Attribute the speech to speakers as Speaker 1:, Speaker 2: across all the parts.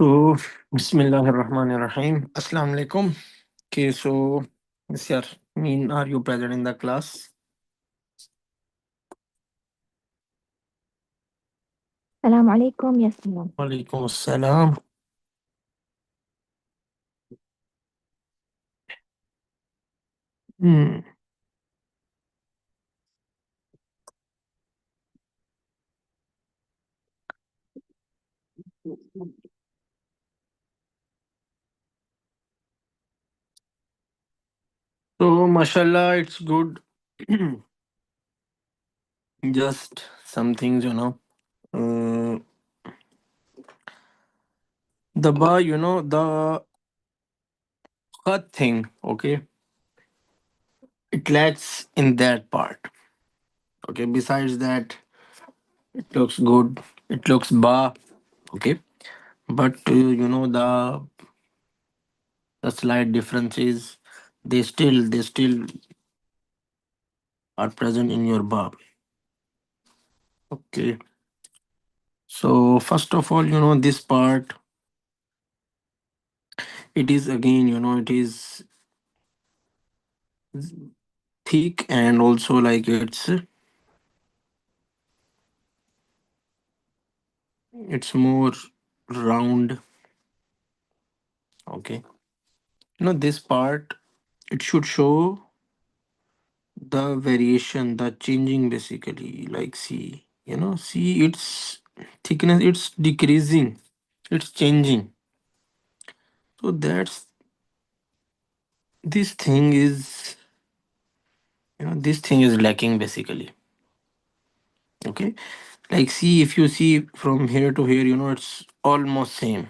Speaker 1: So, Bismillahirrahmanirrahim. Assalamu alaikum. Okay, so, yes, yeah, mean, are you present in the class?
Speaker 2: السلام عليكم يا سلام.
Speaker 1: Walaikum assalam. Hmm. So, mashallah, it's good. Just some things. Uh, the khat thing, okay, it lacks in that part. Okay, besides that, it looks good. It looks ba, okay, but the slight difference is they still are present in your bar. Okay. So first of all, this part, it is again, it is thick and also like it's more round. Okay. This part, it should show the variation, the changing basically. Like see its thickness, it's decreasing, it's changing. So that's this thing is this thing is lacking basically. Okay, like see, if you see from here to here, it's almost same.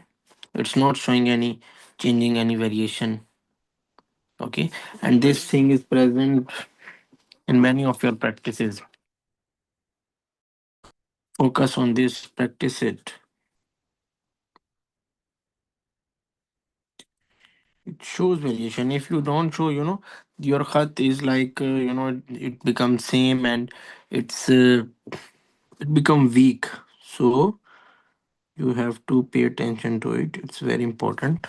Speaker 1: It's not showing any changing, any variation. Okay, and this thing is present in many of your practices. Focus on this, practice it. It shows variation. If you don't show, your khat is like it becomes same, and it become weak. So you have to pay attention to it. It's very important.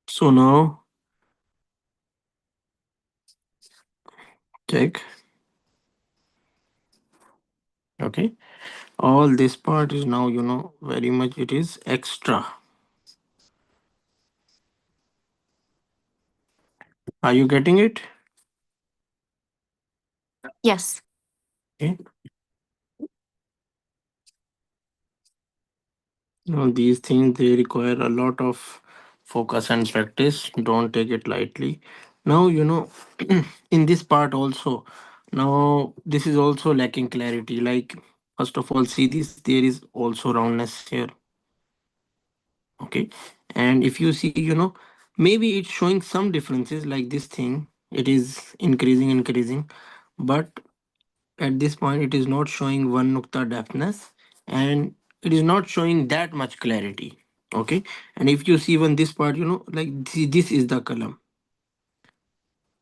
Speaker 1: So now check. Okay, all this part is now very much it is extra. Are you getting it?
Speaker 2: Yes.
Speaker 1: Okay. These things, they require a lot of focus and practice. Don't take it lightly. Now in this part also, now this is also lacking clarity. Like, first of all, see this, there is also roundness here. Okay, and if you see, maybe it's showing some differences. Like this thing, it is increasing, but at this point it is not showing one nukta depthness, and it is not showing that much clarity. Okay, and if you see even this part, like see, this is the column.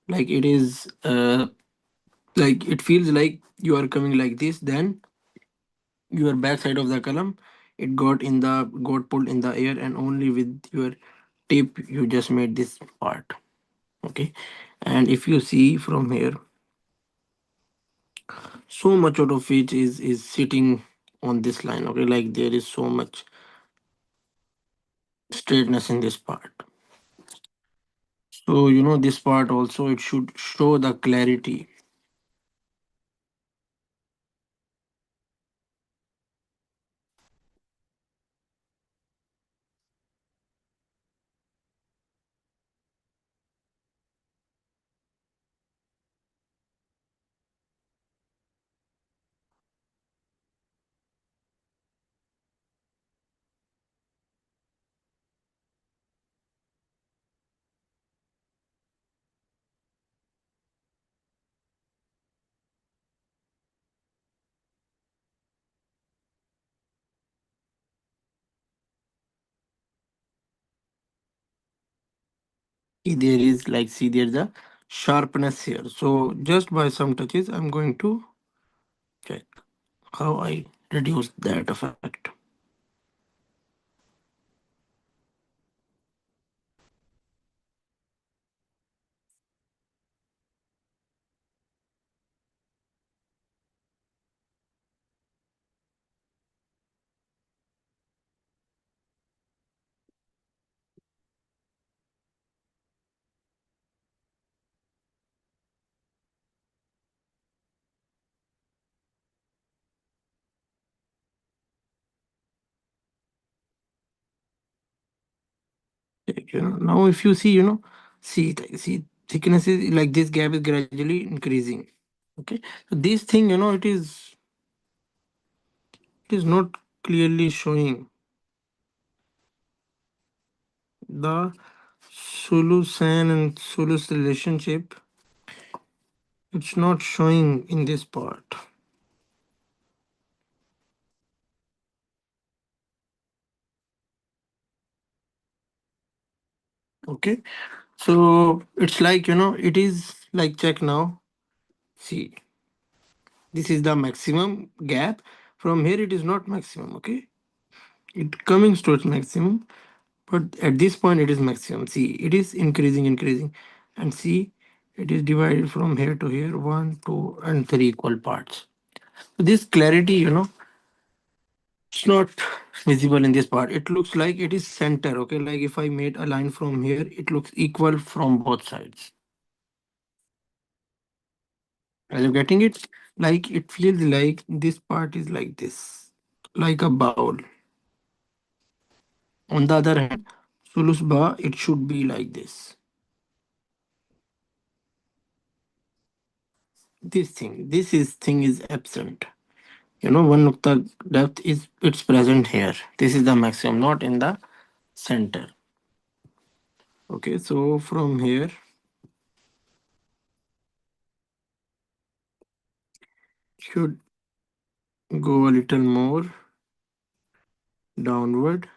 Speaker 1: Like it is like it feels like you are coming like this, then your back side of the column, it got pulled in the air, and only with your tape you just made this part. Okay, and if you see from here, so much out of it is sitting on this line. Okay, like there is so much straightness in this part. So this part also, it should show the clarity. There is like, see, there's a sharpness here. So just by some touches, I'm going to check how I reduce that effect. Like, now if you see, see thickness is like this gap is gradually increasing. Okay, so this thing, it is not clearly showing the solution and Solus relationship. It's not showing in this part. Okay, so it's like, it is like, check now. See, this is the maximum gap. From here, it is not maximum. Okay, it coming to its maximum, but at this point, it is maximum. See, it is increasing, increasing, and see, it is divided from here to here, one, two, and three equal parts. So this clarity, it's not visible in this part. It looks like it is center. Okay, like if I made a line from here, it looks equal from both sides. Are you getting it? Like it feels like this part is like this, like a bowl. On the other hand, sulus ba, it should be like this. This thing is absent. One nukta depth is it's present here. This is the maximum, not in the center. Okay, so from here should go a little more downward.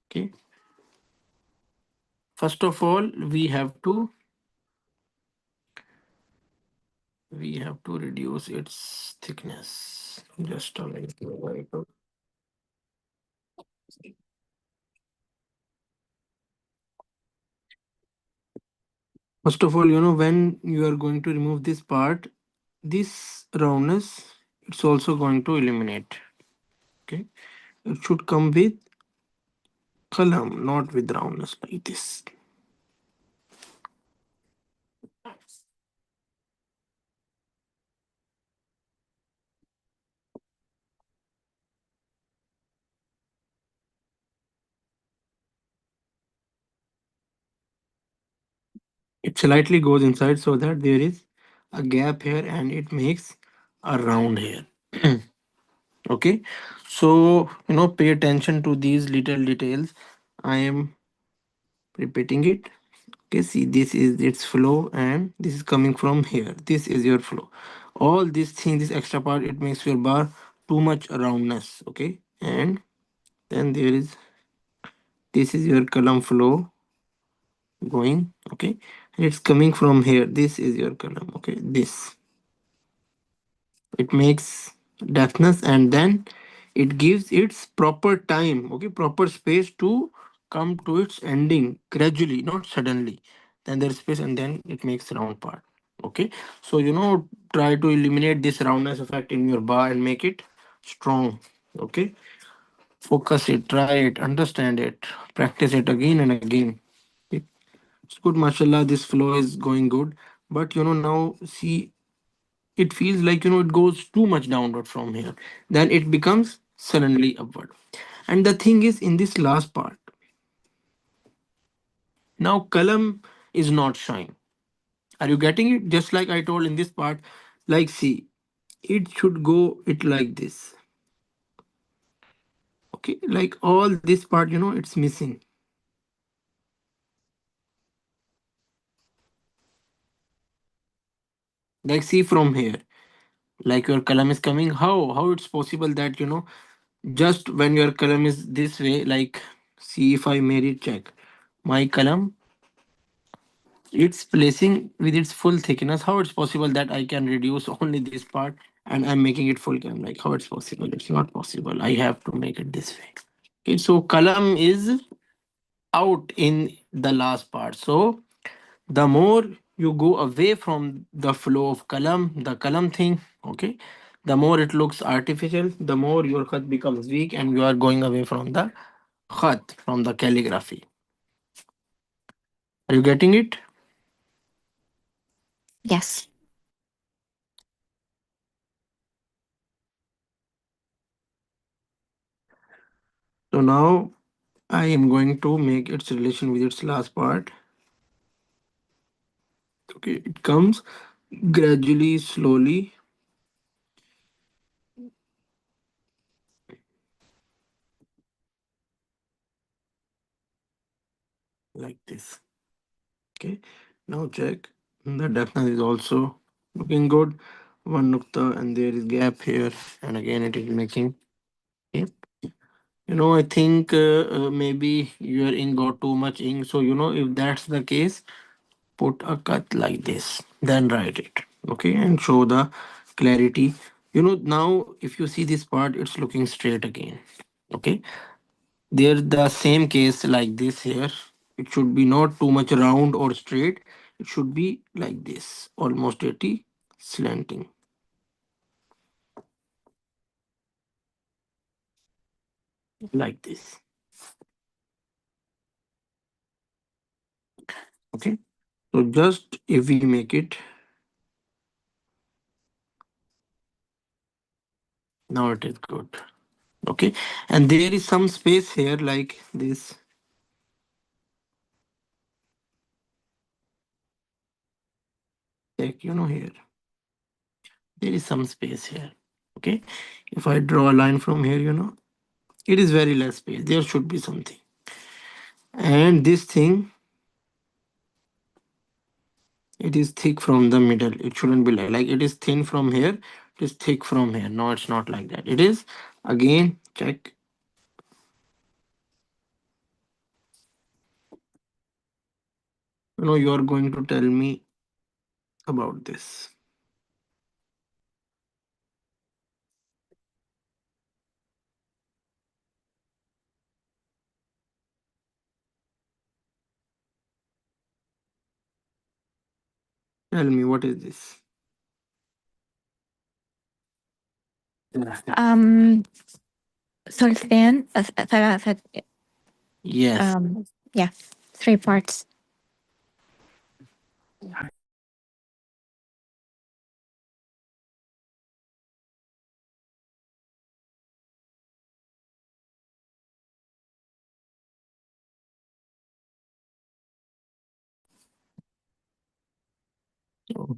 Speaker 1: Okay. First of all, we have to reduce its thickness. Just a minute. First of all, when you are going to remove this part, this roundness, it's also going to eliminate. Okay. It should come with column, not with roundness like this. It slightly goes inside so that there is a gap here and it makes a round here. Okay. So, pay attention to these little details. I am repeating it. Okay, see, this is its flow and this is coming from here. This is your flow. All these things, this extra part, it makes your bar too much roundness. Okay, and then there is, this is your column flow going. Okay, and it's coming from here. This is your column. Okay, this, it makes deftness, and then it gives its proper time. Okay, proper space to come to its ending gradually, not suddenly. Then there's space and then it makes round part. Okay, so try to eliminate this roundness effect in your bar and make it strong. Okay, focus it, try it, understand it, practice it again and again. Okay? It's good, mashallah, this flow is going good. But now see, it feels like it goes too much downward from here, then it becomes suddenly upward. And the thing is, in this last part, now column is not showing. Are you getting it? Just like I told in this part, like see, it should go it like this. Okay, like all this part, it's missing. Like see from here, like your column is coming, how it's possible that just when your column is this way, like see, if I made it, check my column, it's placing with its full thickness. How it's possible that I can reduce only this part and I'm making it full column? Like how it's possible? It's not possible. I have to make it this way. Okay, so column is out in the last part. So the more you go away from the flow of column, the column thing, okay, the more it looks artificial, the more your khat becomes weak and you are going away from the khat, from the calligraphy. Are you getting it?
Speaker 2: Yes.
Speaker 1: So now I am going to make its relation with its last part. Okay, it comes gradually, slowly, like this. Okay, now check. The deafness is also looking good. One nukta, and there is gap here, and again it is making. Okay. I think maybe your ink got too much ink. So, if that's the case, put a cut like this, then write it. Okay, and show the clarity. Now if you see this part, it's looking straight again. Okay, there's the same case like this here. It should be not too much round or straight. It should be like this, almost 80, slanting, like this. Okay, so just if we make it, now it is good. Okay, and there is some space here like this. Check, here there is some space here. Okay, if I draw a line from here, it is very less space. There should be something. And this thing, it is thick from the middle. It shouldn't be like it is thin from here. It is thick from here. No, it's not like that. It is, again, check. You are going to tell me about this. Tell me, what is this?
Speaker 2: Um, ثلثين ثلاثة.
Speaker 1: Yes.
Speaker 2: Yeah, three parts.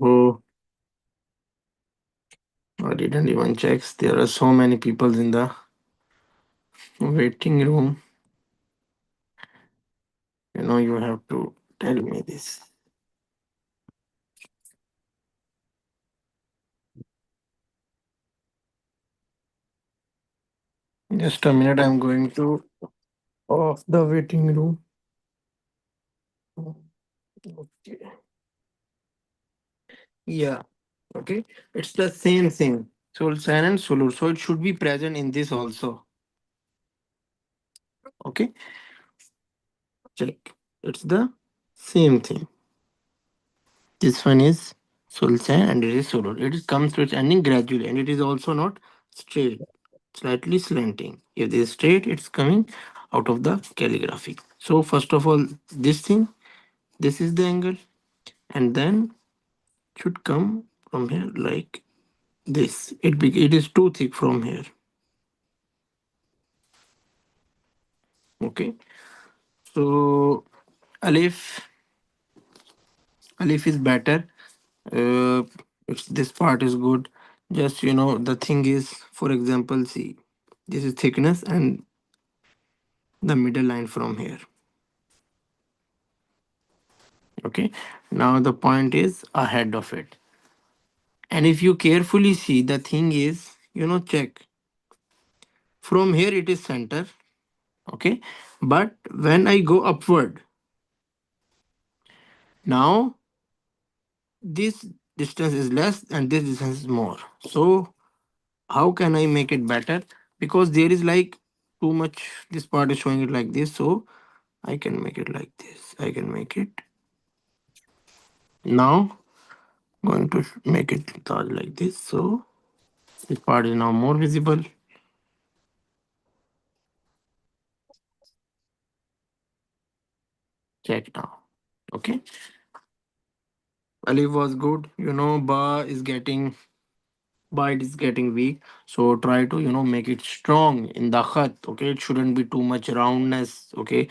Speaker 1: Oh, I didn't even check. There are so many people in the waiting room. You have to tell me this. Just a minute, I'm going to off the waiting room. Okay. Yeah. Okay. It's the same thing. Sulsan and Sulur. So it should be present in this also. Okay. Check. It's the same thing. This one is Sulsan and it is Sulur. It is comes to its ending gradually and it is also not straight, slightly slanting. If it is straight, it's coming out of the calligraphy. So first of all, this thing, this is the angle, and then should come from here like this. It is too thick from here. Okay. So Alif Alif is better. Uh, it's this part is good. Just the thing is, for example, see, this is thickness and the middle line from here. Okay. Now the point is ahead of it. And if you carefully see, the thing is, check. From here it is center. Okay. But when I go upward, now this distance is less and this distance is more. So how can I make it better? Because there is like too much, this part is showing it like this. So I can make it like this. I can make it now. Going to make it like this. So this part is now more visible. Check now. Okay. Alif was good. Ba is getting bar is getting weak. So try to make it strong in the khat. Okay, it shouldn't be too much roundness. Okay,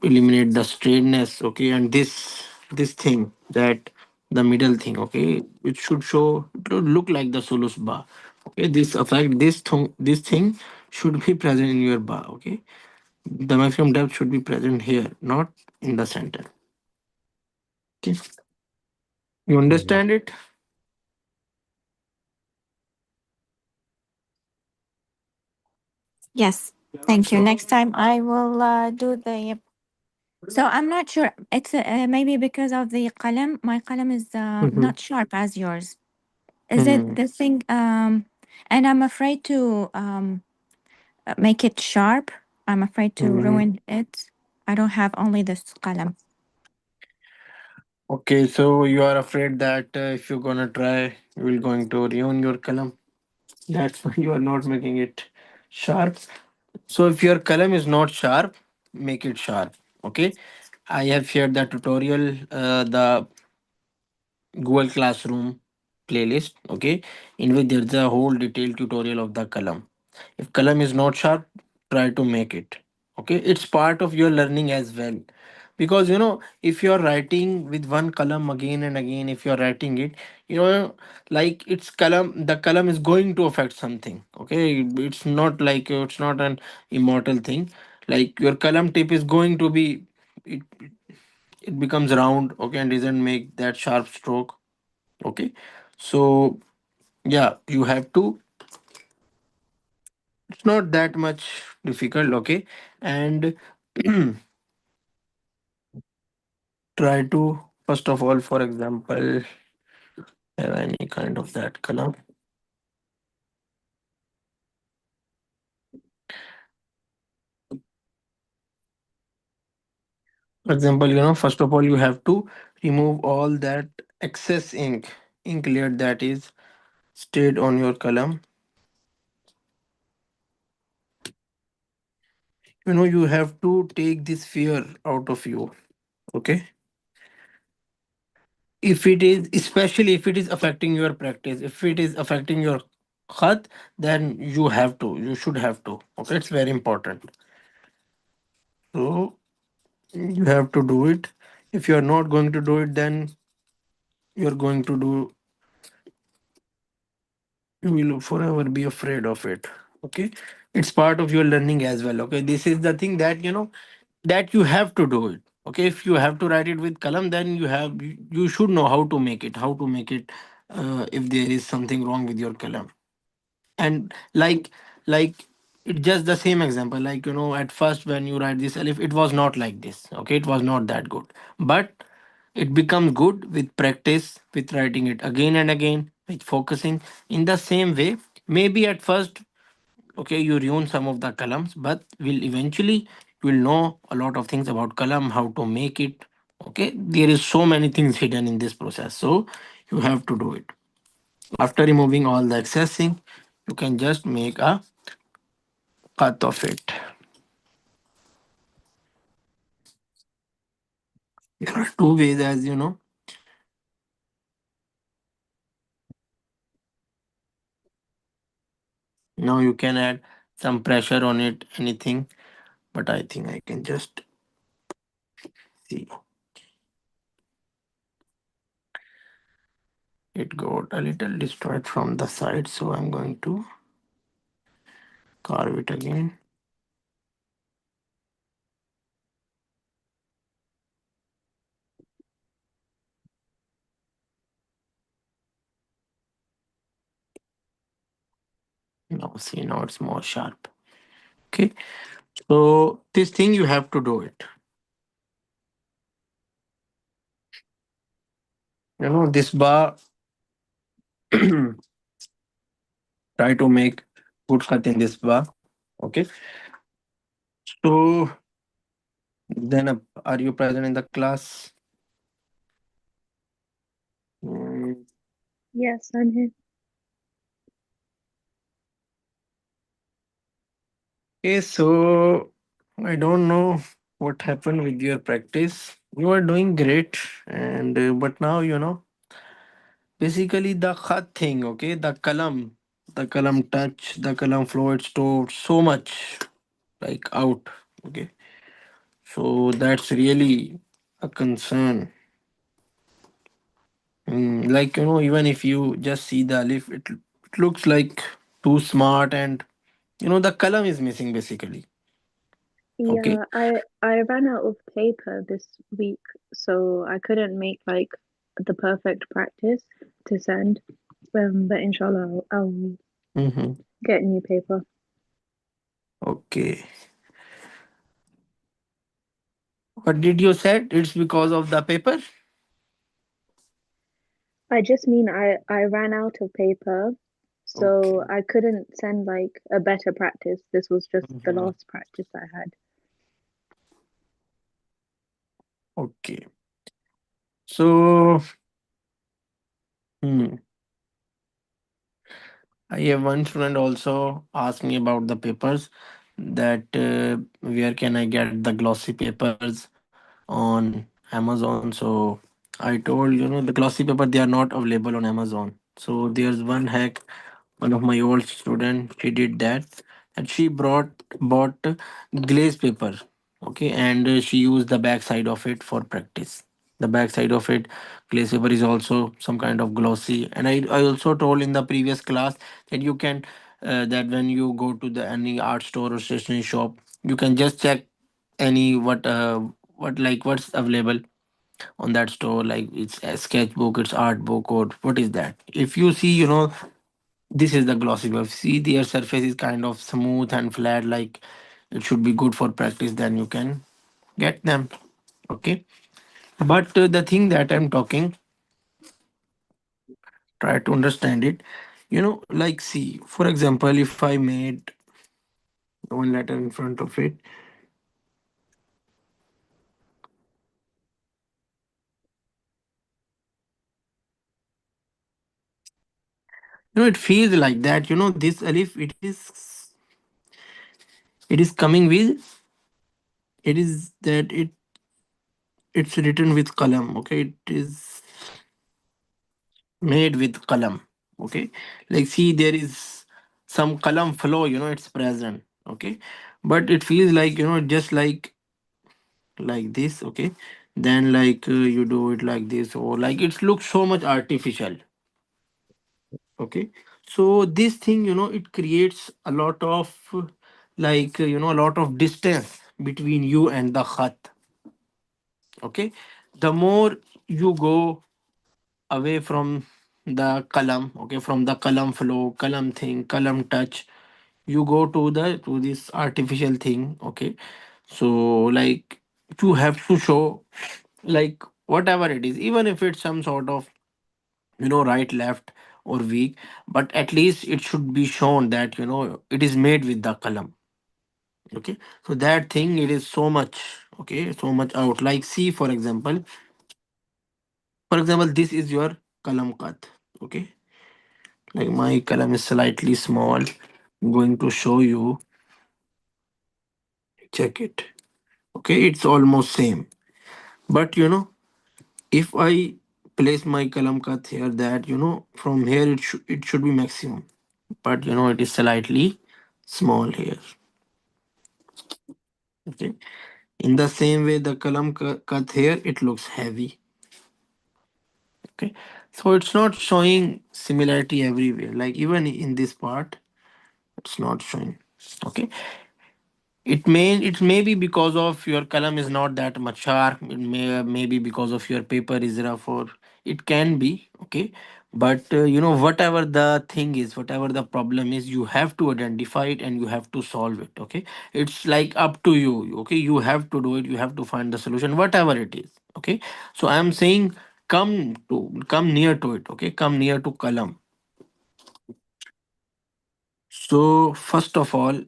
Speaker 1: eliminate the straightness. Okay, and this thing, that the middle thing. Okay, it should show, it should look like the solus bar. Okay, this effect, this thing should be present in your bar. Okay, the maximum depth should be present here, not in the center. Okay, you
Speaker 3: Mhm.
Speaker 1: understand it?
Speaker 2: Yes. Thank you. Next time I will do the. So I'm not sure. It's maybe because of the qalam. My qalam is
Speaker 1: Mm-hmm.
Speaker 2: not sharp as yours. Is it
Speaker 1: Mm-hmm.
Speaker 2: the thing? And I'm afraid to make it sharp. I'm afraid to
Speaker 1: Mm-hmm.
Speaker 2: ruin it. I don't have only this qalam.
Speaker 1: Okay, so you are afraid that if you're gonna try, you will going to ruin your column. That's why you are not making it sharp. So if your column is not sharp, make it sharp. Okay, I have shared the tutorial, the Google Classroom playlist. Okay, in which there's a whole detailed tutorial of the column. If column is not sharp, try to make it. Okay, it's part of your learning as well. Because if you're writing with one column again and again, if you're writing it, like it's column, the column is going to affect something. Okay, it's not like it's not an immortal thing. Like your column tip is going to be, it, it becomes round. Okay, and doesn't make that sharp stroke. Okay, so yeah, you have to, it's not that much difficult. Okay, and try to, first of all, for example, have any kind of that color. For example, first of all, you have to remove all that excess ink layer that is stayed on your column. You have to take this fear out of you. Okay, if it is, especially if it is affecting your practice, if it is affecting your khat, then you should have to. Okay, it's very important. So you have to do it. If you are not going to do it, then you're going to do, you will forever be afraid of it. Okay, it's part of your learning as well. Okay, this is the thing that that you have to do it. Okay, if you have to write it with kalam, then you should know how to make it, if there is something wrong with your kalam. And like it's just the same example, like at first when you write this alif, it was not like this. Okay, it was not that good, but it becomes good with practice, with writing it again and again, with focusing. In the same way, maybe at first, okay, you ruin some of the columns, but will eventually you will know a lot of things about column, how to make it. Okay, there is so many things hidden in this process, so you have to do it. After removing all the excessing, you can just make a cut of it. There are two ways, as you know. Now you can add some pressure on it, anything, but I think I can just see it got a little destroyed from the side, so I'm going to carve it again. Now see, now it's more sharp. Okay, so this thing you have to do it. This bar, try to make good cut in this bar. Okay, so then are you present in the class? Mm,
Speaker 4: Yes, I'm here.
Speaker 1: okay, so I don't know what happened with your practice. You are doing great, and but now Basically, the khat thing, okay, the kalam touch, the kalam flow, it's stored so much like out, okay. So that's really a concern. Like even if you just see the alif, it looks like too smart, and the kalam is missing basically. Okay.
Speaker 4: Yeah, I ran out of paper this week, so I couldn't make like the perfect practice to send. But inshallah, I'll
Speaker 1: Mm-hmm.
Speaker 4: get new paper.
Speaker 1: Okay. What did you said? It's because of the paper.
Speaker 4: I just mean I ran out of paper, so
Speaker 1: Okay.
Speaker 4: I couldn't send like a better practice. This was just the
Speaker 1: Mhm.
Speaker 4: last practice I had.
Speaker 1: Okay. So, hmm, I have one student also asked me about the papers, that where can I get the glossy papers on Amazon. So I told, the glossy paper, they are not available on Amazon. So there's one hack. One of my old student, she did that, and she bought glaze paper, okay, and she used the back side of it for practice. The back side of it, glaze paper, is also some kind of glossy. And I also told in the previous class that you can that when you go to the any art store or stationery shop, you can just check any what like what's available on that store, like it's a sketchbook, it's art book, or what is that. If you see, this is the glossy wave. See, their surface is kind of smooth and flat, like it should be good for practice. Then you can get them. Okay. But the thing that I'm talking, try to understand it. Like, see, for example, if I made one letter in front of it, it feels like that. This alif, it is coming with, it is that it's written with kalam. Okay, it is made with kalam. Okay, like see, there is some kalam flow, it's present. Okay, but it feels like, just like this. Okay, then like you do it like this, or like it looks so much artificial. Okay, so this thing, it creates a lot of like a lot of distance between you and the khat. Okay, the more you go away from the kalam, okay, from the kalam flow, kalam thing, kalam touch, you go to this artificial thing. Okay, so like you have to show, like whatever it is, even if it's some sort of, right, left, or weak, but at least it should be shown that, it is made with the kalam. Okay, so that thing, it is so much, okay, so much out. Like, see, for example, this is your kalam cut. Okay, like my kalam is slightly small. I'm going to show you. Check it. Okay, it's almost same. But if I place my kalam cut here, that from here it should be maximum. But it is slightly small here. Okay. In the same way, the kalam cut here, it looks heavy. Okay. So it's not showing similarity everywhere. Like even in this part, it's not showing. Okay. It may be because of your column is not that much sharp. It maybe because of your paper is rough, or it can be. Okay, but whatever the thing is, whatever the problem is, you have to identify it and you have to solve it. Okay, it's like up to you. Okay, you have to do it. You have to find the solution, whatever it is. Okay, so I am saying, come near to it. Okay, come near to column. So first of all,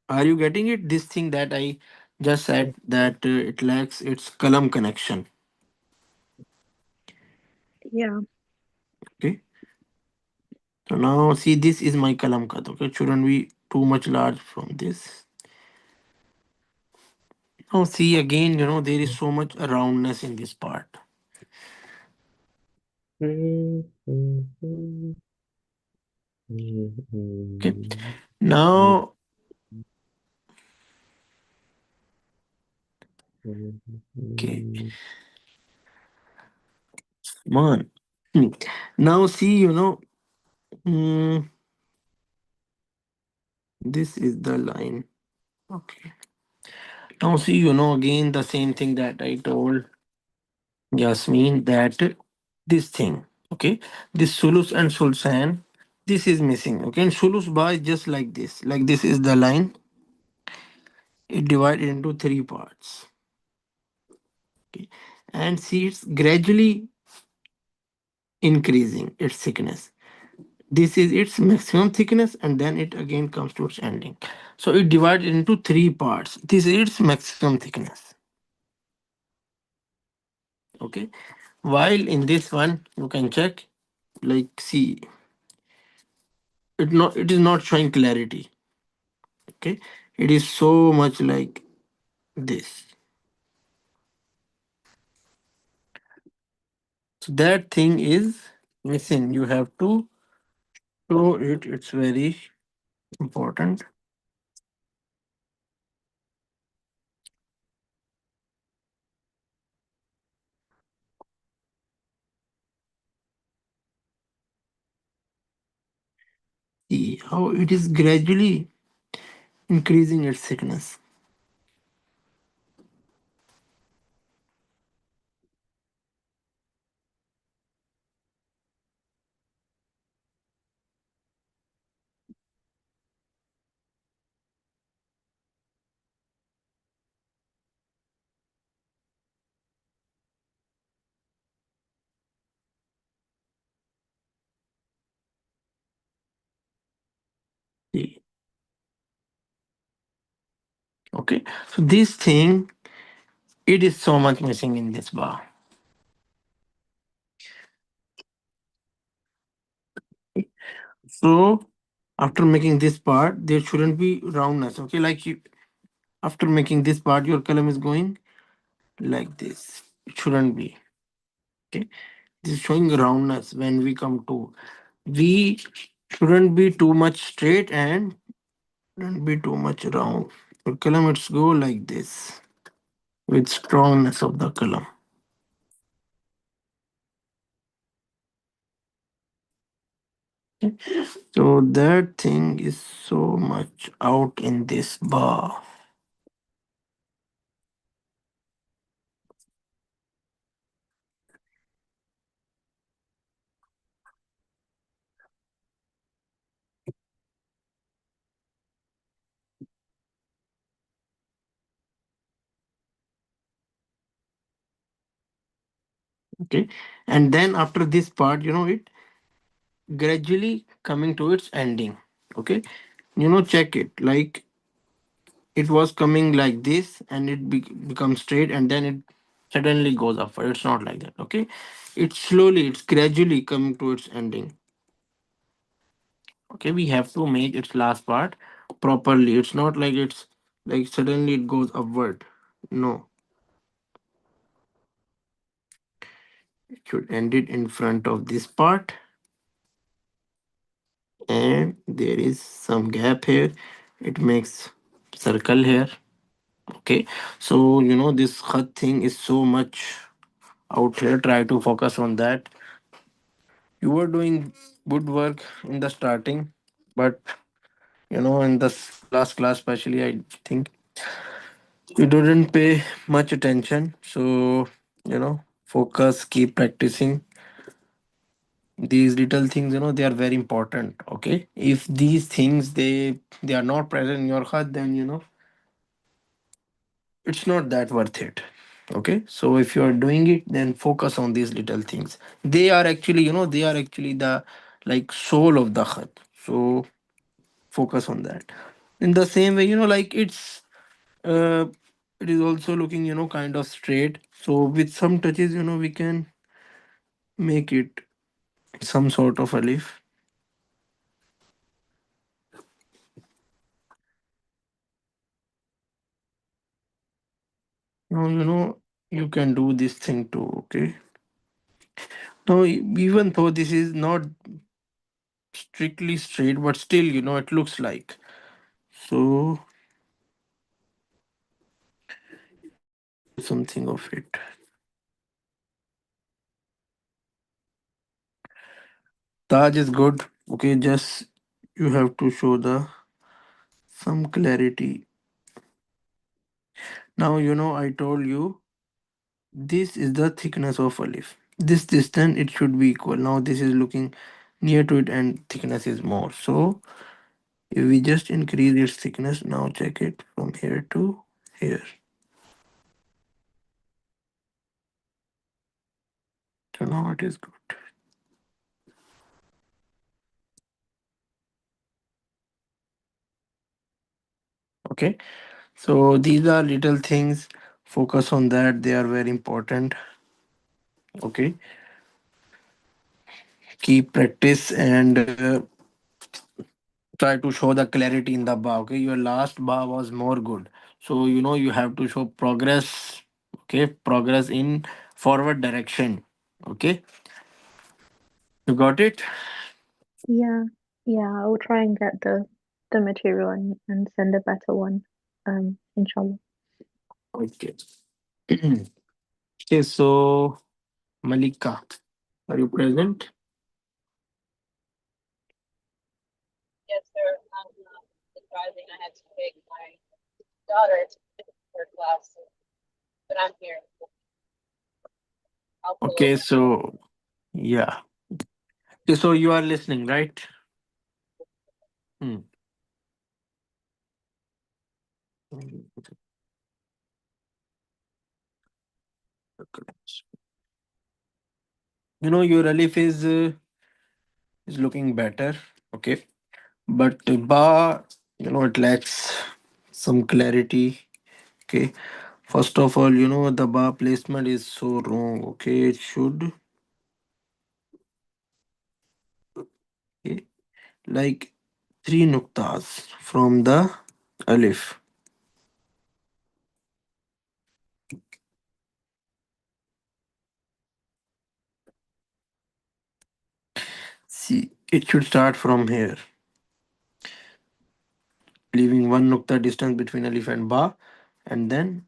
Speaker 1: are you getting it? This thing that I just said, that it lacks its column connection.
Speaker 4: Yeah,
Speaker 1: Okay. So now see, this is my column cut. Okay. It shouldn't be too much large from this. Now see again, there is so much roundness in this part. Okay. Now, okay, come on. Hmm. Now see, mm, this is the line. Okay. Now see, again the same thing that I told Yasmin, that this thing, okay, this sulus and sulsan, this is missing. Okay, and sulus ba is just like this. Like this is the line. It divided into three parts. Okay, and see it's gradually increasing its thickness. This is its maximum thickness, and then it again comes to its ending. So it divided into three parts. This is its maximum thickness. Okay, while in this one you can check, like see, it is not showing clarity. Okay, it is so much like this. So that thing is missing. You have to show it. It's very important. See how it is gradually increasing its thickness. See. Okay, so this thing, it is so much missing in this bar. So after making this part, there shouldn't be roundness. Okay, like you, after making this part, your column is going like this. It shouldn't be. Okay, this is showing roundness. When we come to, we shouldn't be too much straight and shouldn't be too much round. Your column, it's go like this with strongness of the column. Okay? So that thing is so much out in this bar. Okay, and then after this part, it gradually coming to its ending. Okay, check it, like it was coming like this and it becomes straight and then it suddenly goes upward. It's not like that. Okay, it's slowly, it's gradually coming to its ending. Okay, we have to make its last part properly. It's not like it's like suddenly it goes upward. No, it should end it in front of this part, and there is some gap here. It makes circle here. Okay, so this khat thing is so much out here. Try to focus on that. You were doing good work in the starting, but in the last class especially, I think you didn't pay much attention. So focus, keep practicing these little things. They are very important. Okay, if these things they are not present in your heart, then it's not that worth it. Okay, so if you are doing it, then focus on these little things. They are actually the like soul of the khat. So focus on that. In the same way, like uh it is also looking kind of straight. So with some touches, we can make it some sort of a leaf. Now, you can do this thing too, okay? Now, even though this is not strictly straight, but still, it looks like. So, you can do something of it. Taj is good, okay? Just you have to show the some clarity. Now, I told you this is the thickness of a leaf. This distance it should be equal. Now, this is looking near to it, and thickness is more. So, if we just increase its thickness, now check it from here to here. So now it is good. Okay. So these are little things. Focus on that. They are very important. Okay. Keep practice and try to show the clarity in the bar. Okay. Your last bar was more good. So you have to show progress. Okay. Progress in forward direction. Okay. You got it?
Speaker 4: Yeah, yeah, I'll try and get the material and send a better one. Inshallah.
Speaker 1: Okay. Okay. So Malika, are you present?
Speaker 3: Yes, sir. I'm driving. I had to take my daughter to her class, but I'm here. I'll pull
Speaker 1: Okay.
Speaker 3: over.
Speaker 1: So yeah. Okay, so you are listening, right? Hmm. Your relief is looking better. Okay, but the bar, it lacks some clarity. Okay, first of all, the bar placement is so wrong. Okay, it should, okay, like three nuktas from the alif. See, it should start from here, leaving one nukta distance between alif and ba, and then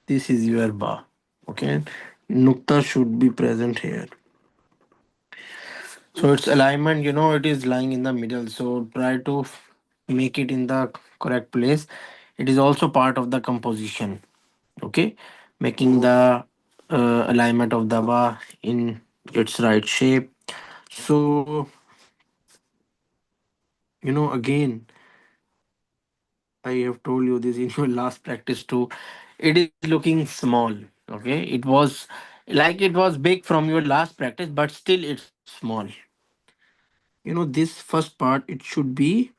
Speaker 1: this is your ba. Okay, nukta should be present here. So its alignment, it is lying in the middle. So try to make it in the correct place. It is also part of the composition. Okay, making the alignment of the ba in its right shape. So again, I have told you this in your last practice too. It is looking small. Okay, it was big from your last practice, but still it's small. This first part it should be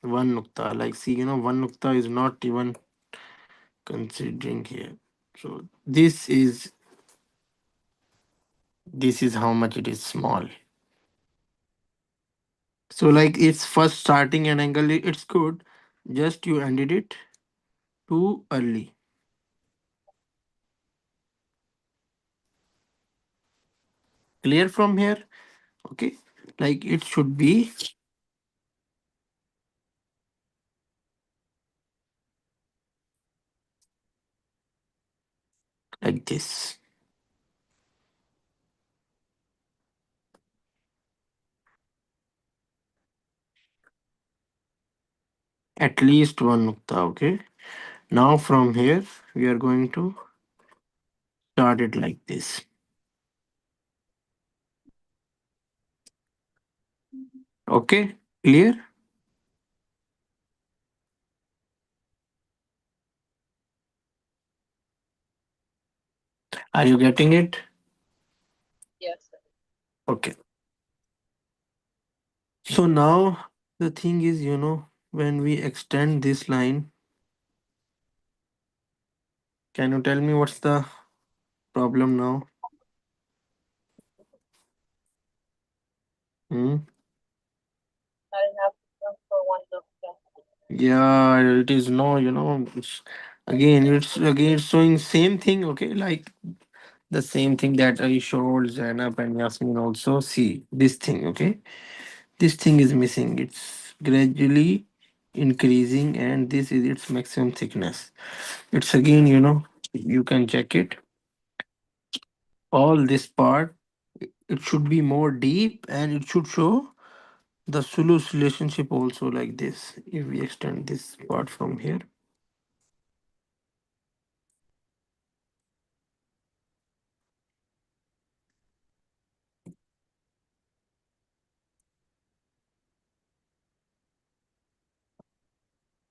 Speaker 1: one nukta. Like, see, one nukta is not even considering here. So this is how much it is small. So like it's first starting an angle, it's good. Just you ended it too early. Clear from here? Okay. Like it should be like this. At least one nukta. Okay. Now from here we are going to start it like this. Okay. Clear? Are you getting it?
Speaker 3: Yes, sir.
Speaker 1: Okay. So now the thing is, when we extend this line, can you tell me what's the problem now? Hmm?
Speaker 3: Not enough room for one doctor.
Speaker 1: Yeah, it is no, it's showing same thing, okay? Like the same thing that I showed Zainab and Yasmin also. See this thing, okay? This thing is missing. It's gradually increasing, and this is its maximum thickness. It's again, you can check it. All this part, it should be more deep, and it should show the Sulus relationship also like this. If we extend this part from here,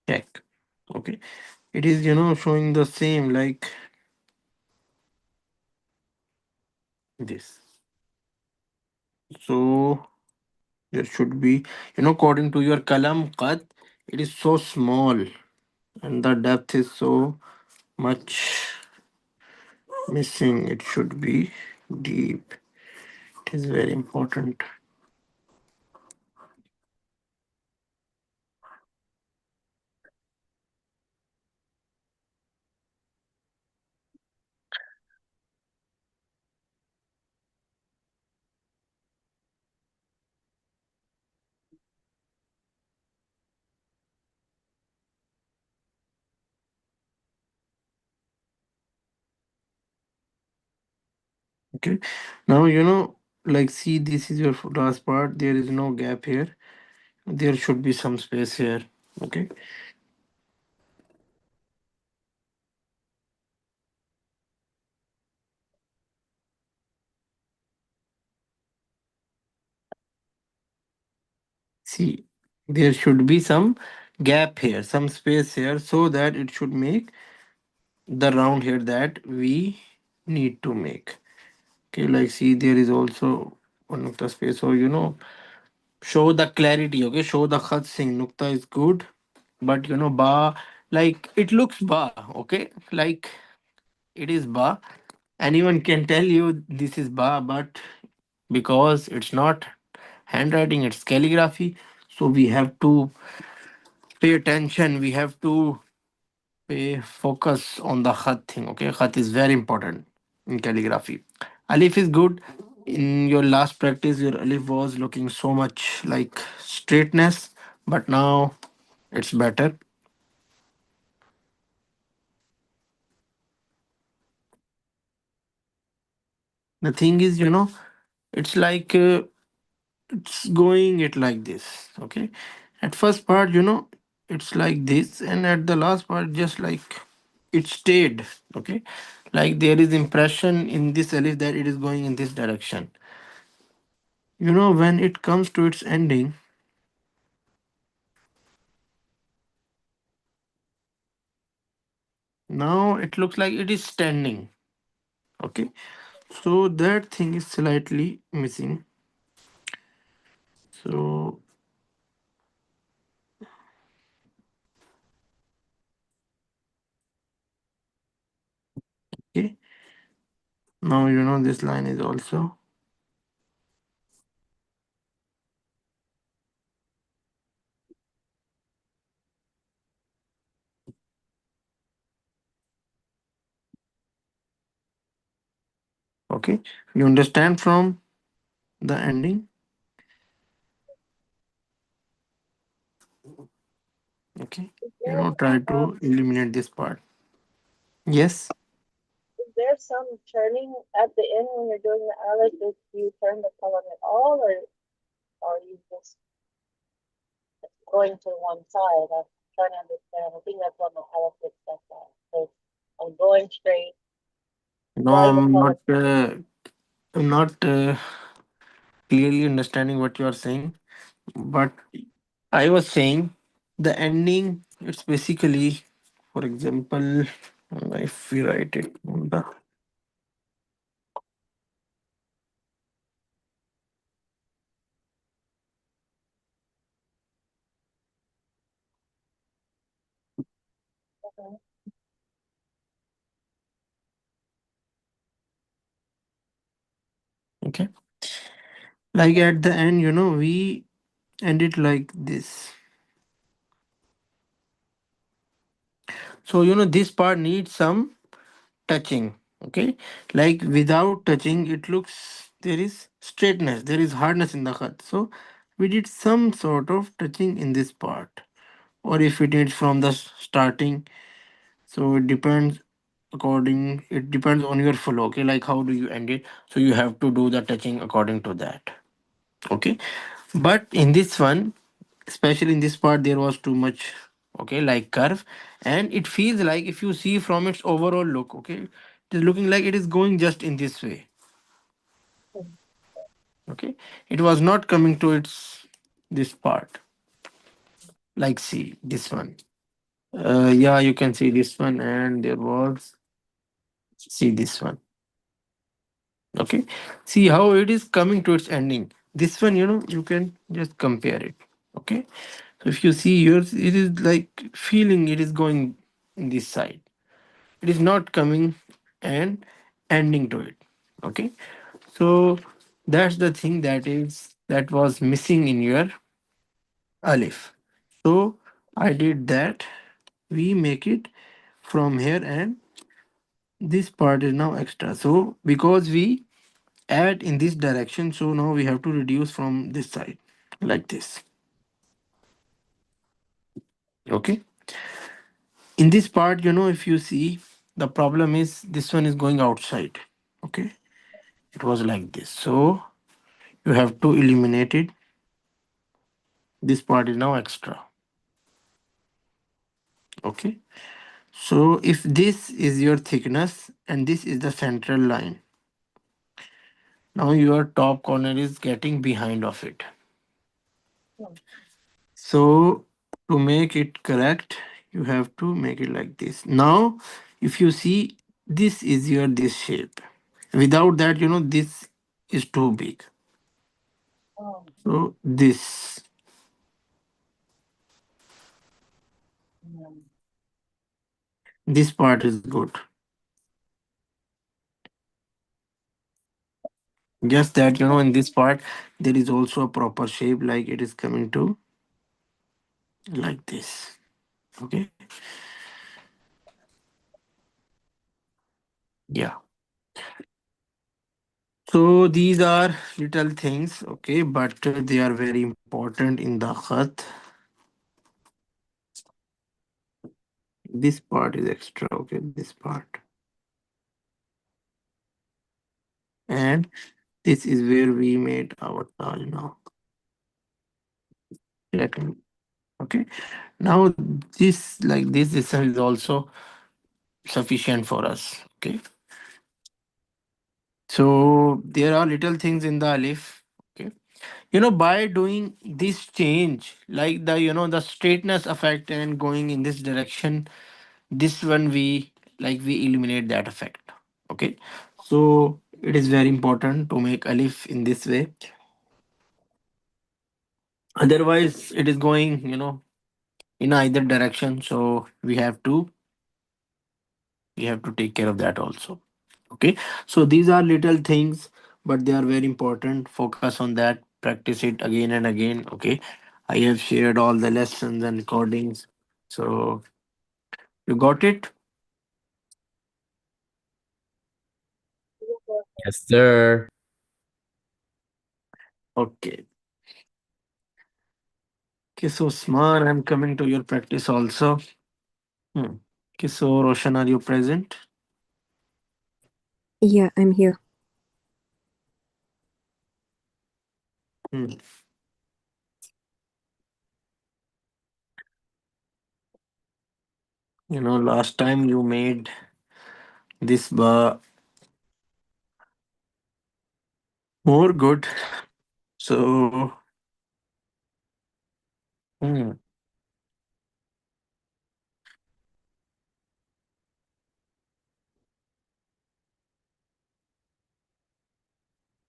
Speaker 1: check. Okay, it is showing the same like this. So there should be, according to your kalam qad, it is so small and the depth is so much missing. It should be deep. It is very important. Okay. Now like see, this is your last part. There is no gap here. There should be some space here. Okay. See, there should be some gap here, some space here, so that it should make the round here that we need to make. Okay, like see, there is also one of the space. So show the clarity. Okay, show the khat sing. Nukta is good, but ba, like it looks ba. Okay, like it is ba. Anyone can tell you this is ba, but because it's not handwriting, it's calligraphy. So we have to pay attention. We have to pay focus on the khat thing. Okay, khat is very important in calligraphy. Alif is good. In your last practice, your alif was looking so much like straightness, but now it's better. The thing is, it's like it's going it like this. Okay, at first part, it's like this, and at the last part, just like it stayed. Okay, like there is impression in this alif that it is going in this direction. When it comes to its ending, now it looks like it is standing. Okay, so that thing is slightly missing. So okay, now this line is also okay. You understand from the ending. Okay,
Speaker 3: Is there
Speaker 1: try
Speaker 3: um
Speaker 1: to eliminate this part. Yes.
Speaker 3: is there some turning at the end when you're doing the Alice? If you turn the color at all, or you just going to one side? I'm trying to understand. I think that's what my Alice gets stuck at. So I'm going straight.
Speaker 1: No,
Speaker 3: Why the color?
Speaker 1: I'm not clearly understanding what you are saying. But I was saying the ending. It's basically, for example, if we write it on the
Speaker 3: Okay.
Speaker 1: okay, like at the end, we end it like this. So this part needs some touching. Okay, like without touching, it looks there is straightness, there is hardness in the khat. So we did some sort of touching in this part, or if it needs from the starting. So it depends according. It depends on your flow. Okay, like how do you end it? So you have to do the touching according to that. Okay, but in this one, especially in this part, there was too much. Okay, like curve, and it feels like if you see from its overall look. Okay, it is looking like it is going just in this way. Okay, it was not coming to its this part. Like see this one. Yeah, you can see this one, and there was see this one. Okay, see how it is coming to its ending. This one, you can just compare it. Okay, so if you see yours, it is like feeling it is going in this side. It is not coming and ending to it. Okay, so that's the thing that was missing in your alif. So I did that. We make it from here, and this part is now extra. So because we add in this direction, so now we have to reduce from this side like this. Okay, in this part, if you see, the problem is this one is going outside. Okay, it was like this, so you have to eliminate it. This part is now extra. Okay, so if this is your thickness and this is the central line, now your top corner is getting behind of it. So to make it correct, you have to make it like this. Now, if you see, this is your this shape. Without that, this is too big.
Speaker 3: Oh,
Speaker 1: So
Speaker 3: mm,
Speaker 1: this part is good. Just that in this part there is also a proper shape, like it is coming to like this. Okay. Yeah. So these are little things, okay, but they are very important in the khat. This part is extra, okay, this part. And this is where we made our Taj now. Let me- Okay. Now this like this is also sufficient for us. Okay. So there are little things in the alif. Okay. By doing this change, like the straightness effect and going in this direction, this one we eliminate that effect. Okay. So it is very important to make alif in this way. Otherwise, it is going, in either direction. So we have to take care of that also. Okay, so these are little things, but they are very important. Focus on that, practice it again and again. Okay, I have shared all the lessons and recordings, so you got it.
Speaker 3: you go
Speaker 5: Yes, sir.
Speaker 1: Okay. Okay, so Smar, I'm coming to your practice also. Hmm. Okay, so Roshan, are you present?
Speaker 6: Yeah, I'm here.
Speaker 1: Hmm. Last time you made this bar more good. So, hmm.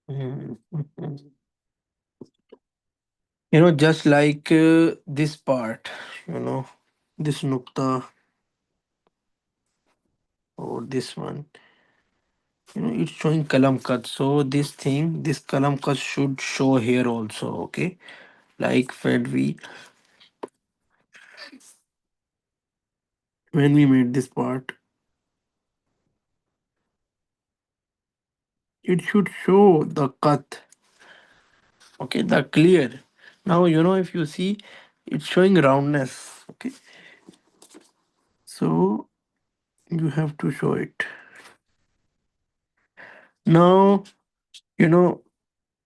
Speaker 1: Hmm. Just like this part, this nukta or this one, it's showing kalam cut. So this kalam cut should show here also. Okay, like when we when we made this part, it should show the cut. Okay, the clear. Now if you see, it's showing roundness. Okay, so you have to show it. Now you know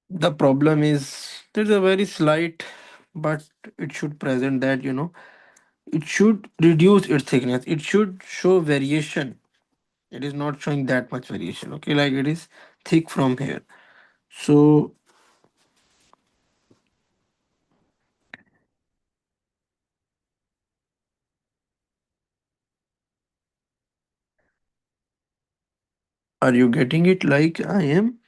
Speaker 1: the problem is there's a very slight, but it should present that it should reduce its thickness, it should show variation. It is not showing that much variation. Okay, like it is thick from here. So are you getting it? Like I am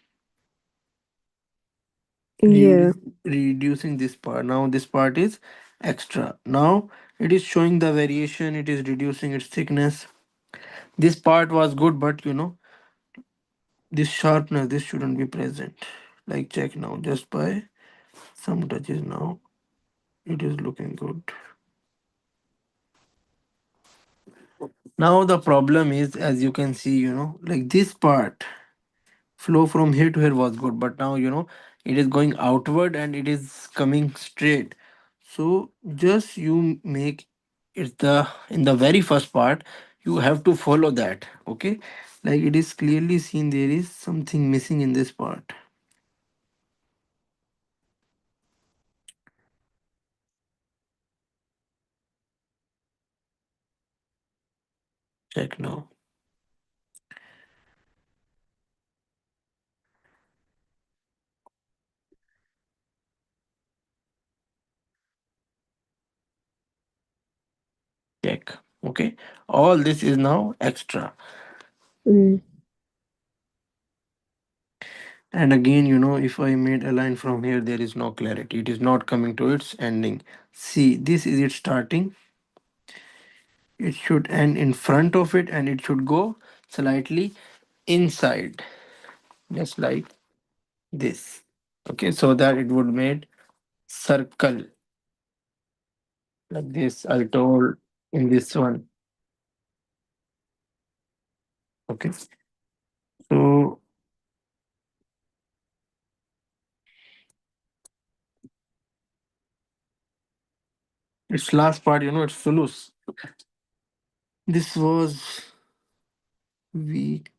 Speaker 4: Yeah.
Speaker 1: reducing this part. Now this part is extra. Now it is showing the variation, it is reducing its thickness. This part was good, but this sharpness, this shouldn't be present. Like check now, just by some touches. Now it is looking good. Now the problem is, as you can see, like this part flow from here to here was good, but now it is going outward and it is coming straight. So just you make it the in the very first part, you have to follow that. Okay, like it is clearly seen there is something missing in this part. Check now. Check. Okay, all this is now extra.
Speaker 4: Mm.
Speaker 1: And again, if I made a line from here, there is no clarity. It is not coming to its ending. See, this is its starting. It should end in front of it and it should go slightly inside, just like this. Okay, so that it would made circle like this. I told in this one. Okay, so its last part, it's sulus. This was weak.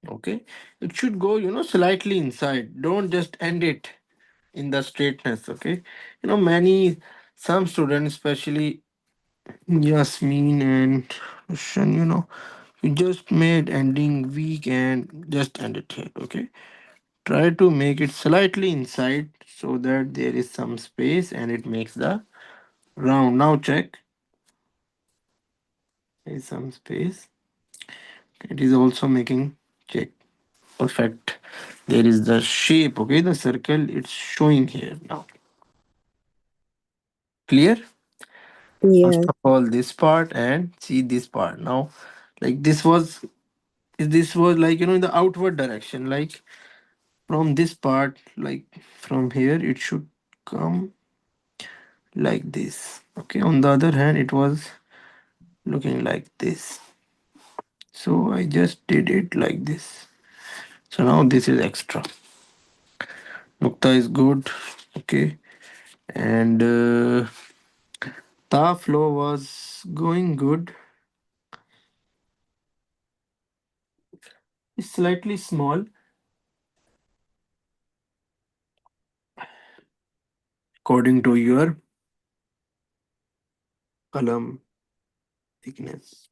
Speaker 1: Okay, it should go, slightly inside. Don't just end it in the straightness. Okay, many some students, especially Yasmin and Rushan, you just made ending weak and just end it here. Okay, try to make it slightly inside so that there is some space and it makes the round. Now check, there is some space. It is also making, check, perfect. There is the shape. Okay, the circle it's showing here now. Clear? First
Speaker 4: Yeah.
Speaker 1: of all, this part and see this part now. Like this was like in the outward direction, like from this part, like from here it should come like this. Okay, on the other hand it was looking like this, so I just did it like this. So now this is extra. Nukta is good. Okay, and ta flow was going good. It's slightly small according to your column thickness.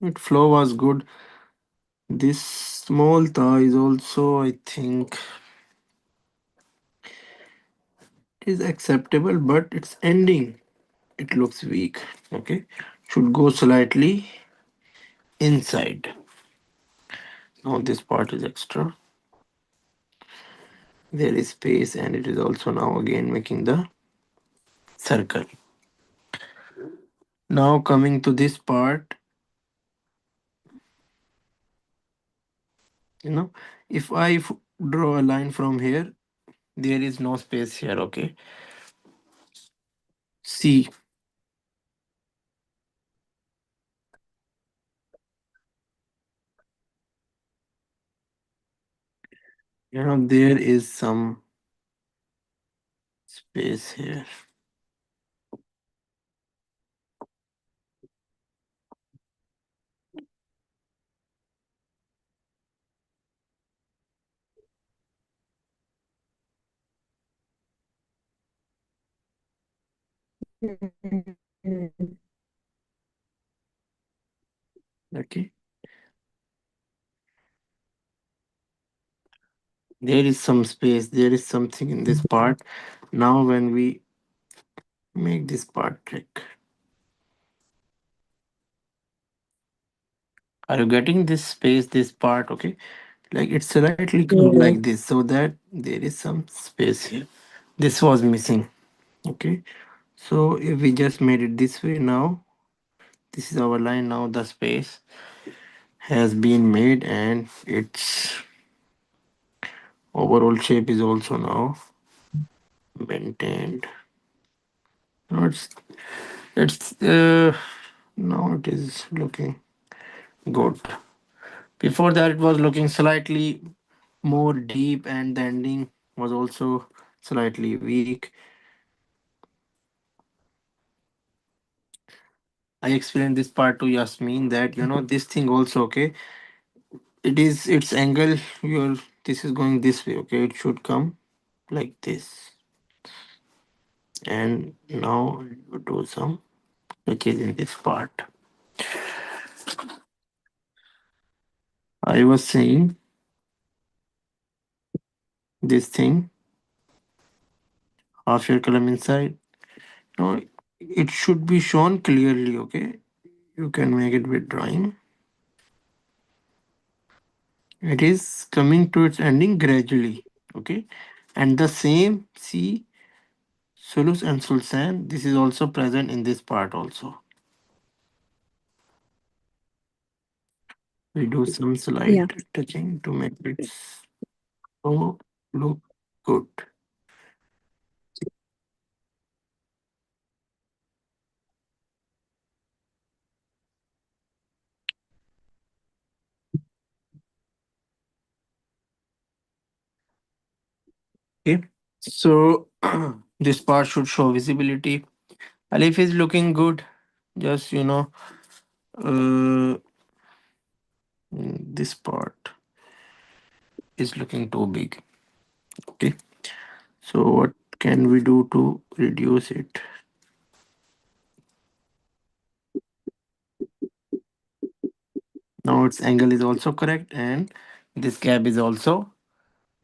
Speaker 1: It flow was good. This small ta is also, I think, is acceptable, but its ending, it looks weak. Okay, should go slightly inside. Now this part is extra. There is space, and it is also now again making the circle. Now coming to this part, You know, if draw a line from here, there is no space here. Okay. See, there is some space here. Okay. There is some space. There is something in this part. Now, when we make this part trick, are you getting this space, this part? Okay. Like it's slightly curved
Speaker 4: Yeah.
Speaker 1: like this, so that there is some space here. This was missing. Okay. So if we just made it this way now, this is our line now. The space has been made and its overall shape is also now maintained. Now it's now it is looking good. Before that, it was looking slightly more deep, and the ending was also slightly weak. I explained this part to Yasmin that this thing also okay. It is its angle. Your This is going this way. Okay, it should come like this, and now you do some touches in this part. I was saying this thing, half your column inside. No, it should be shown clearly. Okay, you can make it with drawing. It is coming to its ending gradually. Okay, and the same see Sulus and Sulsan. This is also present in this part also. We do some
Speaker 4: Yeah.
Speaker 1: slight touching to make it so look good. Okay, so this part should show visibility. Alif is looking good. Just this part is looking too big. Okay, so what can we do to reduce it? Now its angle is also correct, and this gap is also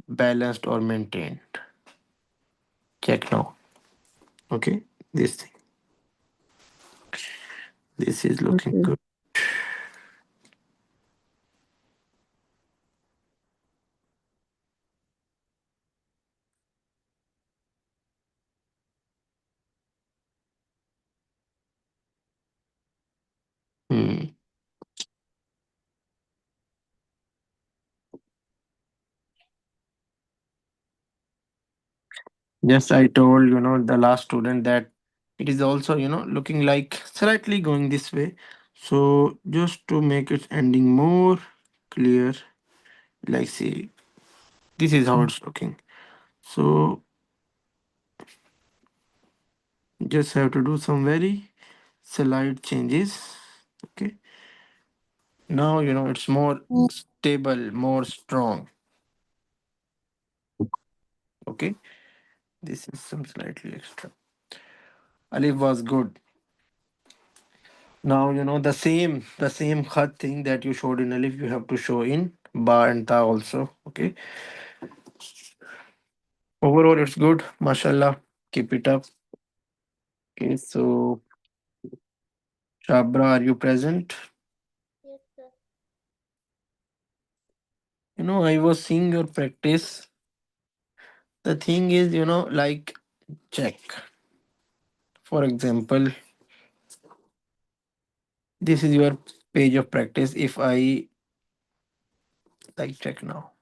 Speaker 1: balanced or maintained. Check now. Okay, this thing. This is looking
Speaker 4: Okay.
Speaker 1: good. Hmm. Yes, I told the last student that it is also looking like slightly going this way. So just to make its ending more clear, like see, this is how it's looking. So just have to do some very slight changes. Okay. Now it's more stable, more strong. Okay. This is some slightly extra. Alif was good. Now the same khat thing that you showed in Alif, you have to show in Ba and Ta also. Okay. Overall, it's good. Mashallah. Keep it up. Okay. So Shabra, are you present?
Speaker 3: Yes, sir.
Speaker 1: I was seeing your practice. The thing is, like check. For example, this is your page of practice. If I Like check now.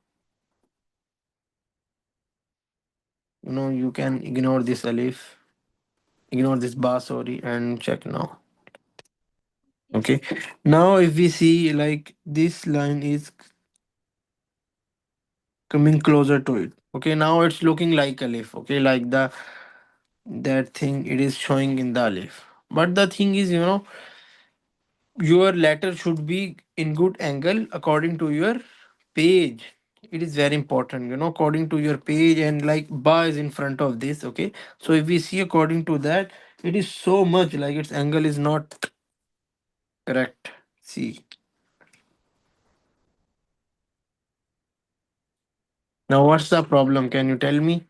Speaker 1: You can ignore this alif, ignore this ba, sorry, and check now. Okay. Now if we see like this line is coming closer to it. Okay, now it's looking like alif. Okay, like the that thing it is showing in the alif. But the thing is, your letter should be in good angle according to your page. It is very important, according to your page, and like ba is in front of this. Okay, so if we see according to that, it is so much like its angle is not correct. See, now what's the problem? Can you tell me?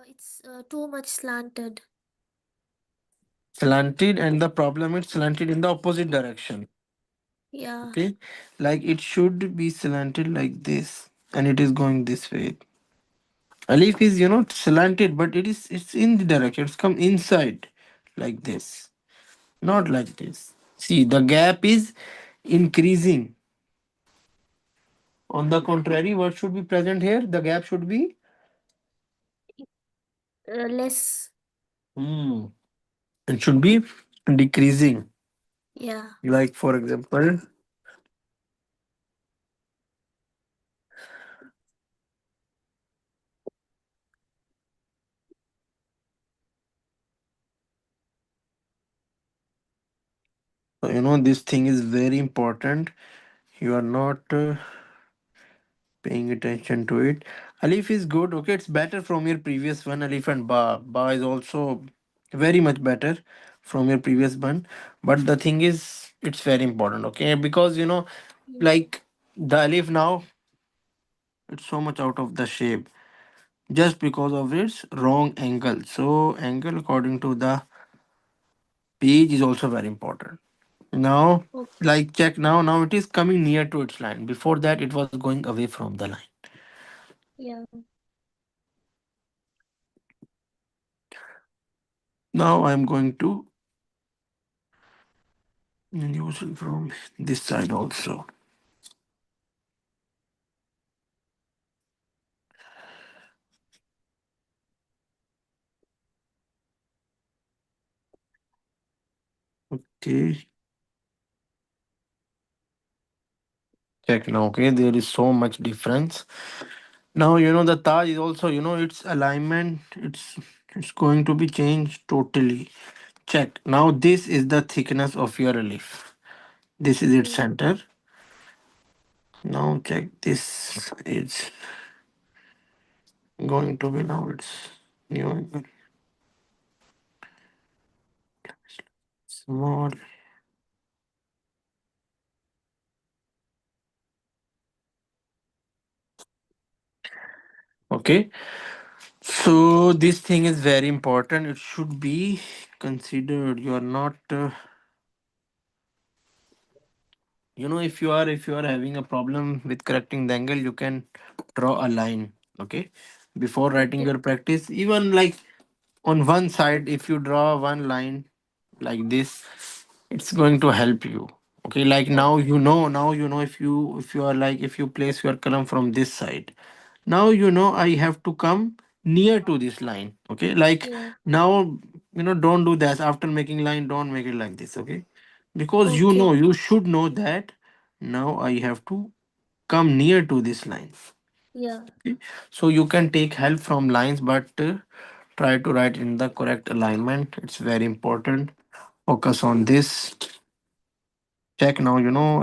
Speaker 5: It's too much slanted.
Speaker 1: Slanted, and the problem is slanted in the opposite direction.
Speaker 5: Yeah.
Speaker 1: Okay, like it should be slanted like this, and it is going this way. Alif is slanted, but it's in the direction, it's come inside like this, not like this. See, the gap is increasing. On the contrary, what should be present here? The gap should be
Speaker 5: Less.
Speaker 1: hmm, it should be decreasing.
Speaker 5: Yeah.
Speaker 1: Like for example, so, this thing is very important. You are not paying attention to it. Alif is good. Okay, it's better from your previous one. Alif and Ba. Ba is also very much better from your previous one. But the thing is, it's very important. Okay, because
Speaker 5: Yeah.
Speaker 1: like the Alif now, it's so much out of the shape just because of its wrong angle. So angle according to the page is also very important. Now,
Speaker 5: Okay.
Speaker 1: like check now. Now it is coming near to its line. Before that, it was going away from the line.
Speaker 5: Yeah.
Speaker 1: Now I'm going to and use it from this side also. Okay, check now. Okay, there is so much difference. Now the Taj is also its alignment. It's going to be changed totally. Check now. This is the thickness of your relief. This is its
Speaker 5: Yeah.
Speaker 1: center. Now check this is going to be now it's new angle, small. Okay, so this thing is very important. It should be considered. You are not. If you are having a problem with correcting the angle, you can draw a line. Okay, before writing
Speaker 5: Okay.
Speaker 1: your practice, even like on one side, if you draw one line like this, it's going to help you. Okay, like now
Speaker 5: Okay.
Speaker 1: now if you are like if you place your column from this side, now I have to come near to this line. Okay, like
Speaker 5: Yeah.
Speaker 1: now don't do that. After making line, don't make it like this. Okay, because
Speaker 5: Okay.
Speaker 1: you should know that now I have to come near to this line.
Speaker 5: Yeah.
Speaker 1: Okay, so you can take help from lines, but try to write in the correct alignment. It's very important. Focus on this. Check now,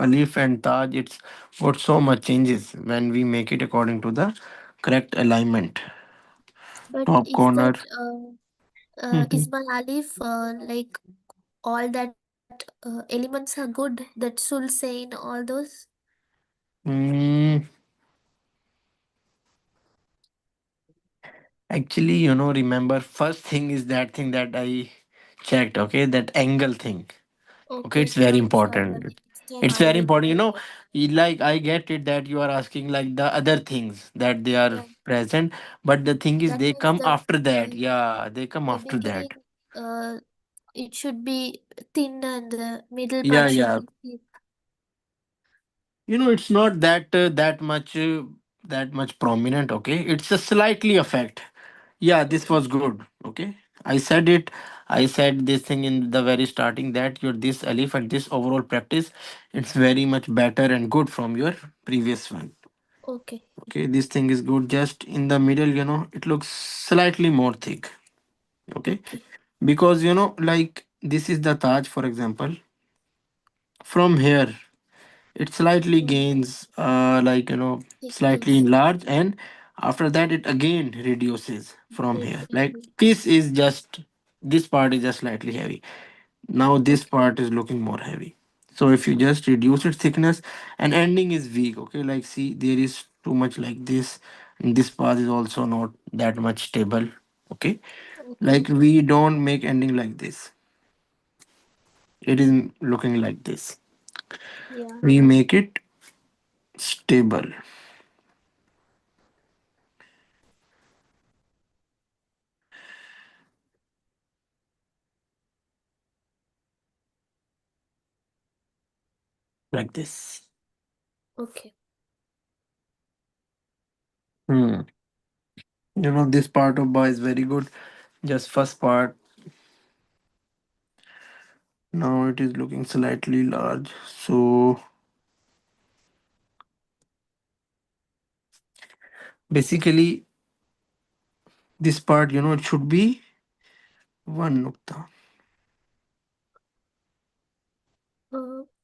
Speaker 1: Alif and Taj, it's got so much changes when we make it according to the correct alignment.
Speaker 5: But
Speaker 1: Top
Speaker 5: is
Speaker 1: corner.
Speaker 5: that is
Speaker 1: Mhm.
Speaker 5: my alif like all that elements are good? That sul saying all those?
Speaker 1: Mm, actually, remember, first thing is that thing that I checked, okay, that angle thing. Okay,
Speaker 5: Okay.
Speaker 1: it's very
Speaker 5: I'm sorry.
Speaker 1: important.
Speaker 5: Next time
Speaker 1: It's
Speaker 5: I
Speaker 1: very
Speaker 5: will
Speaker 1: important.
Speaker 5: check.
Speaker 1: Like I get it that you are asking like the other things that they are
Speaker 5: Yeah.
Speaker 1: present, but the thing is
Speaker 5: That
Speaker 1: they
Speaker 5: means
Speaker 1: come
Speaker 5: that
Speaker 1: after that. Yeah, they come
Speaker 5: the
Speaker 1: after that.
Speaker 5: beginning it should be thin and the middle
Speaker 1: Yeah,
Speaker 5: part should
Speaker 1: yeah.
Speaker 5: be thick.
Speaker 1: It's not that much prominent. Okay, it's a slightly effect. Yeah, this
Speaker 5: Okay.
Speaker 1: was good. Okay, I said it. I said this thing in the very starting that your this alif and this overall practice, it's very much better and good from your previous one.
Speaker 5: Okay.
Speaker 1: Okay, this thing is good. Just in the middle, it looks slightly more thick. Okay,
Speaker 5: Okay.
Speaker 1: because like this is the Taj, for example. From here, it slightly
Speaker 5: Mm.
Speaker 1: gains, like slightly
Speaker 5: Thickness.
Speaker 1: enlarge, and after that it again reduces from here. Like
Speaker 5: Definitely.
Speaker 1: this part is just slightly heavy. Now this
Speaker 5: Okay.
Speaker 1: part is looking more heavy. So if you just reduce its thickness, and ending is weak. Okay, like see, there is too much like this, and this part is also not that much stable. Okay, like
Speaker 5: Okay.
Speaker 1: we don't make ending like this. It is looking like this.
Speaker 5: Yeah.
Speaker 1: We make it stable like this.
Speaker 5: Okay.
Speaker 1: Hmm. This part of ba is very good. Just first part. Now it is looking slightly large. So basically, this part, it should be one nukta.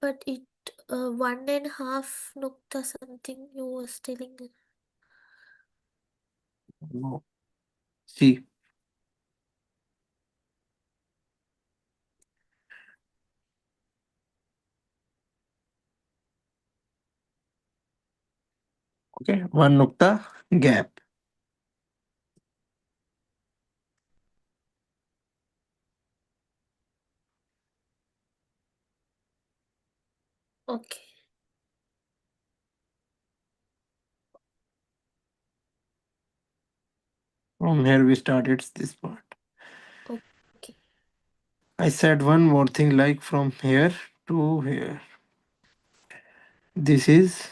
Speaker 5: But it 1.5 nukta something you was telling.
Speaker 1: No. See, okay, one nukta gap.
Speaker 5: Okay.
Speaker 1: From here we start. It's this part.
Speaker 5: Okay.
Speaker 1: I said one more thing, like from here to here. This is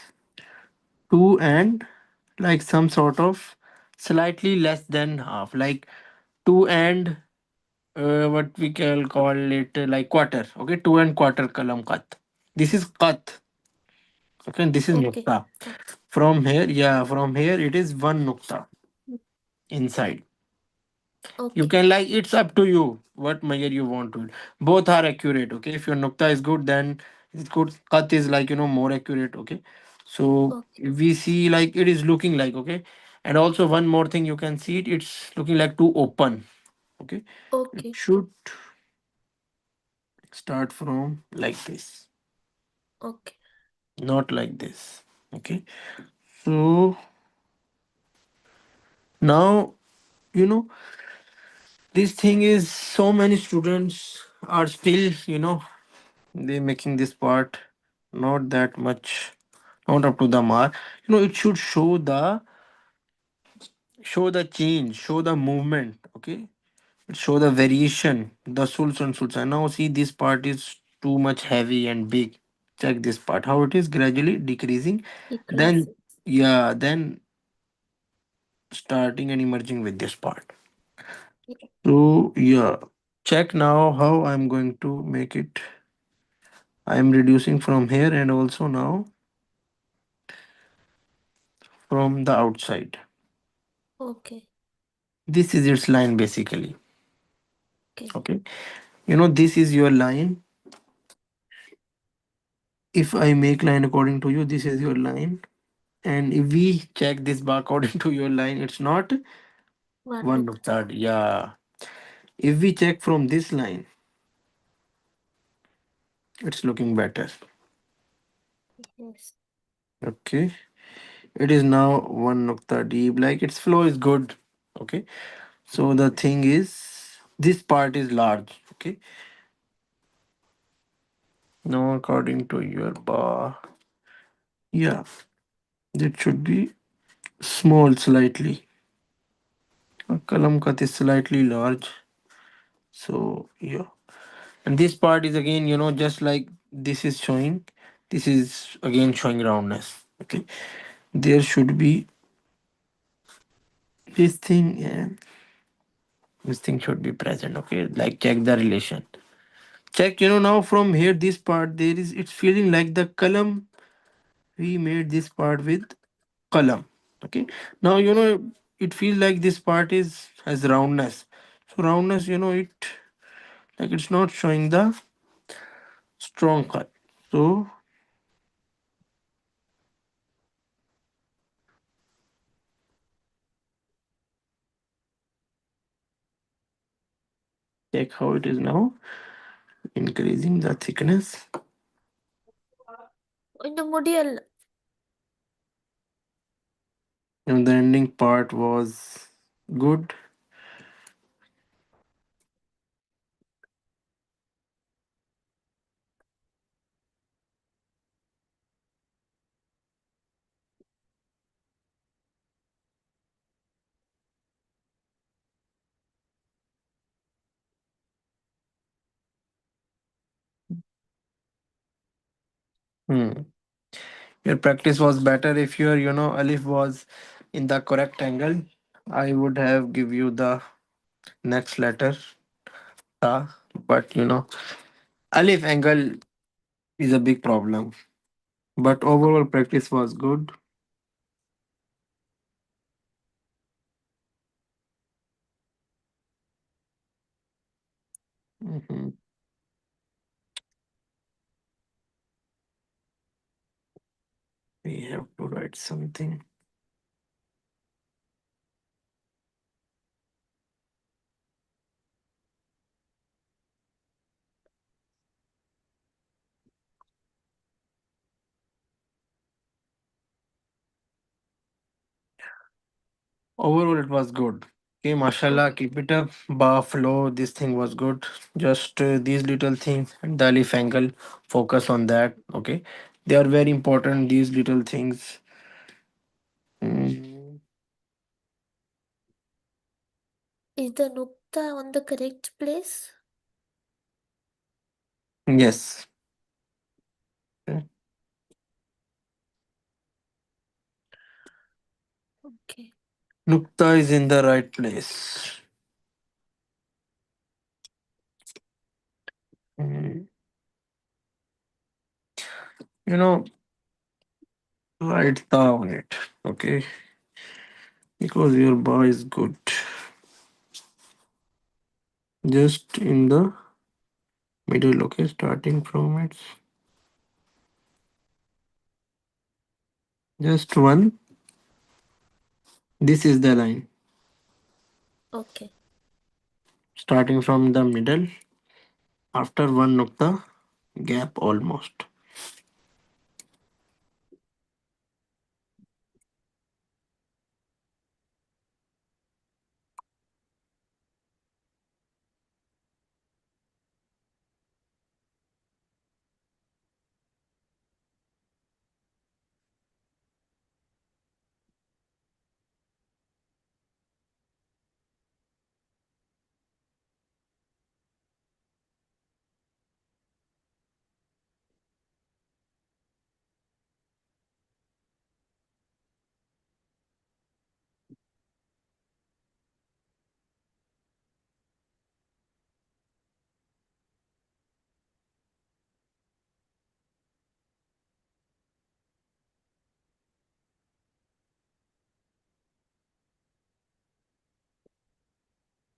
Speaker 1: two and like some sort of slightly less than half, like two and what we can call it, like quarter. Okay, two and quarter kalam cut. This is cut. Okay, this is
Speaker 5: Okay.
Speaker 1: nukta.
Speaker 5: Cut.
Speaker 1: From here, yeah, from here it is one nukta inside. You
Speaker 5: Okay.
Speaker 1: can, like, it's up to you what measure you want to it. Both are accurate. Okay, if your nukta is good, then it's good. Cut is like more accurate. Okay, so
Speaker 5: Okay.
Speaker 1: we see like it is looking like okay, and also one more thing you can see it. It's looking like too open. Okay, it
Speaker 5: Okay.
Speaker 1: should start from like this,
Speaker 5: Okay.
Speaker 1: not like this. Okay, so now you know this thing is so many students are still they making this part not that much, not up to the mark. It should show the change, show the movement. Okay, it show the variation, the sults and sults. And now see this part is too much heavy and big. Check this part how it is gradually decreasing,
Speaker 5: Decrease.
Speaker 1: then yeah, then starting and emerging with this part.
Speaker 5: Yeah.
Speaker 1: So yeah, check now how I'm going to make it. I'm reducing from here and also now from the outside.
Speaker 5: Okay.
Speaker 1: This is its line basically.
Speaker 5: Okay.
Speaker 1: Okay, this is your line. If I make line according to you, this is your line. And if we check this bar according to your line, it's not
Speaker 5: One
Speaker 1: one to
Speaker 5: nukta.
Speaker 1: third. Yeah. If we check from this line, it's looking better.
Speaker 5: Yes.
Speaker 1: Okay. It is now one nukta deep. Like its flow is good. Okay. So the thing is, this part is large. Okay. Now according to your bar, yeah, it should be small slightly. Kalam cut is slightly large. So yeah. And this part is again, just like this is showing. This is again showing roundness. Okay, there should be this thing. This thing should be present. Okay, like check the relation. Check. Now from here, this part there is. It's feeling like the column. We made this part with column. Okay. Now it feels like this part is has roundness. So roundness, it like it's not showing the strong cut. So check how it is now, increasing the thickness.
Speaker 5: In the model,
Speaker 1: The ending part was good. Hmm. Your practice was better if your alif was in the correct angle. I would have give you the next letter ta, but alif angle is a big problem. But overall practice was good. Mhm. We have to write something. Overall, it was good. Okay, mashallah,
Speaker 5: okay.
Speaker 1: keep it up. Bar flow, this thing was good. Just these little things, the alif angle, focus on that. Okay, they are very important. These little things. Mm,
Speaker 5: Is the nukta on the correct place?
Speaker 1: yes,
Speaker 5: Okay.
Speaker 1: nukta is in the right place. Mm, You know, write down it. Okay, because your bar is good. Just in the middle. Okay, starting from it. Just one. This is the line.
Speaker 5: Okay.
Speaker 1: Starting from the middle. After one nukta, gap almost.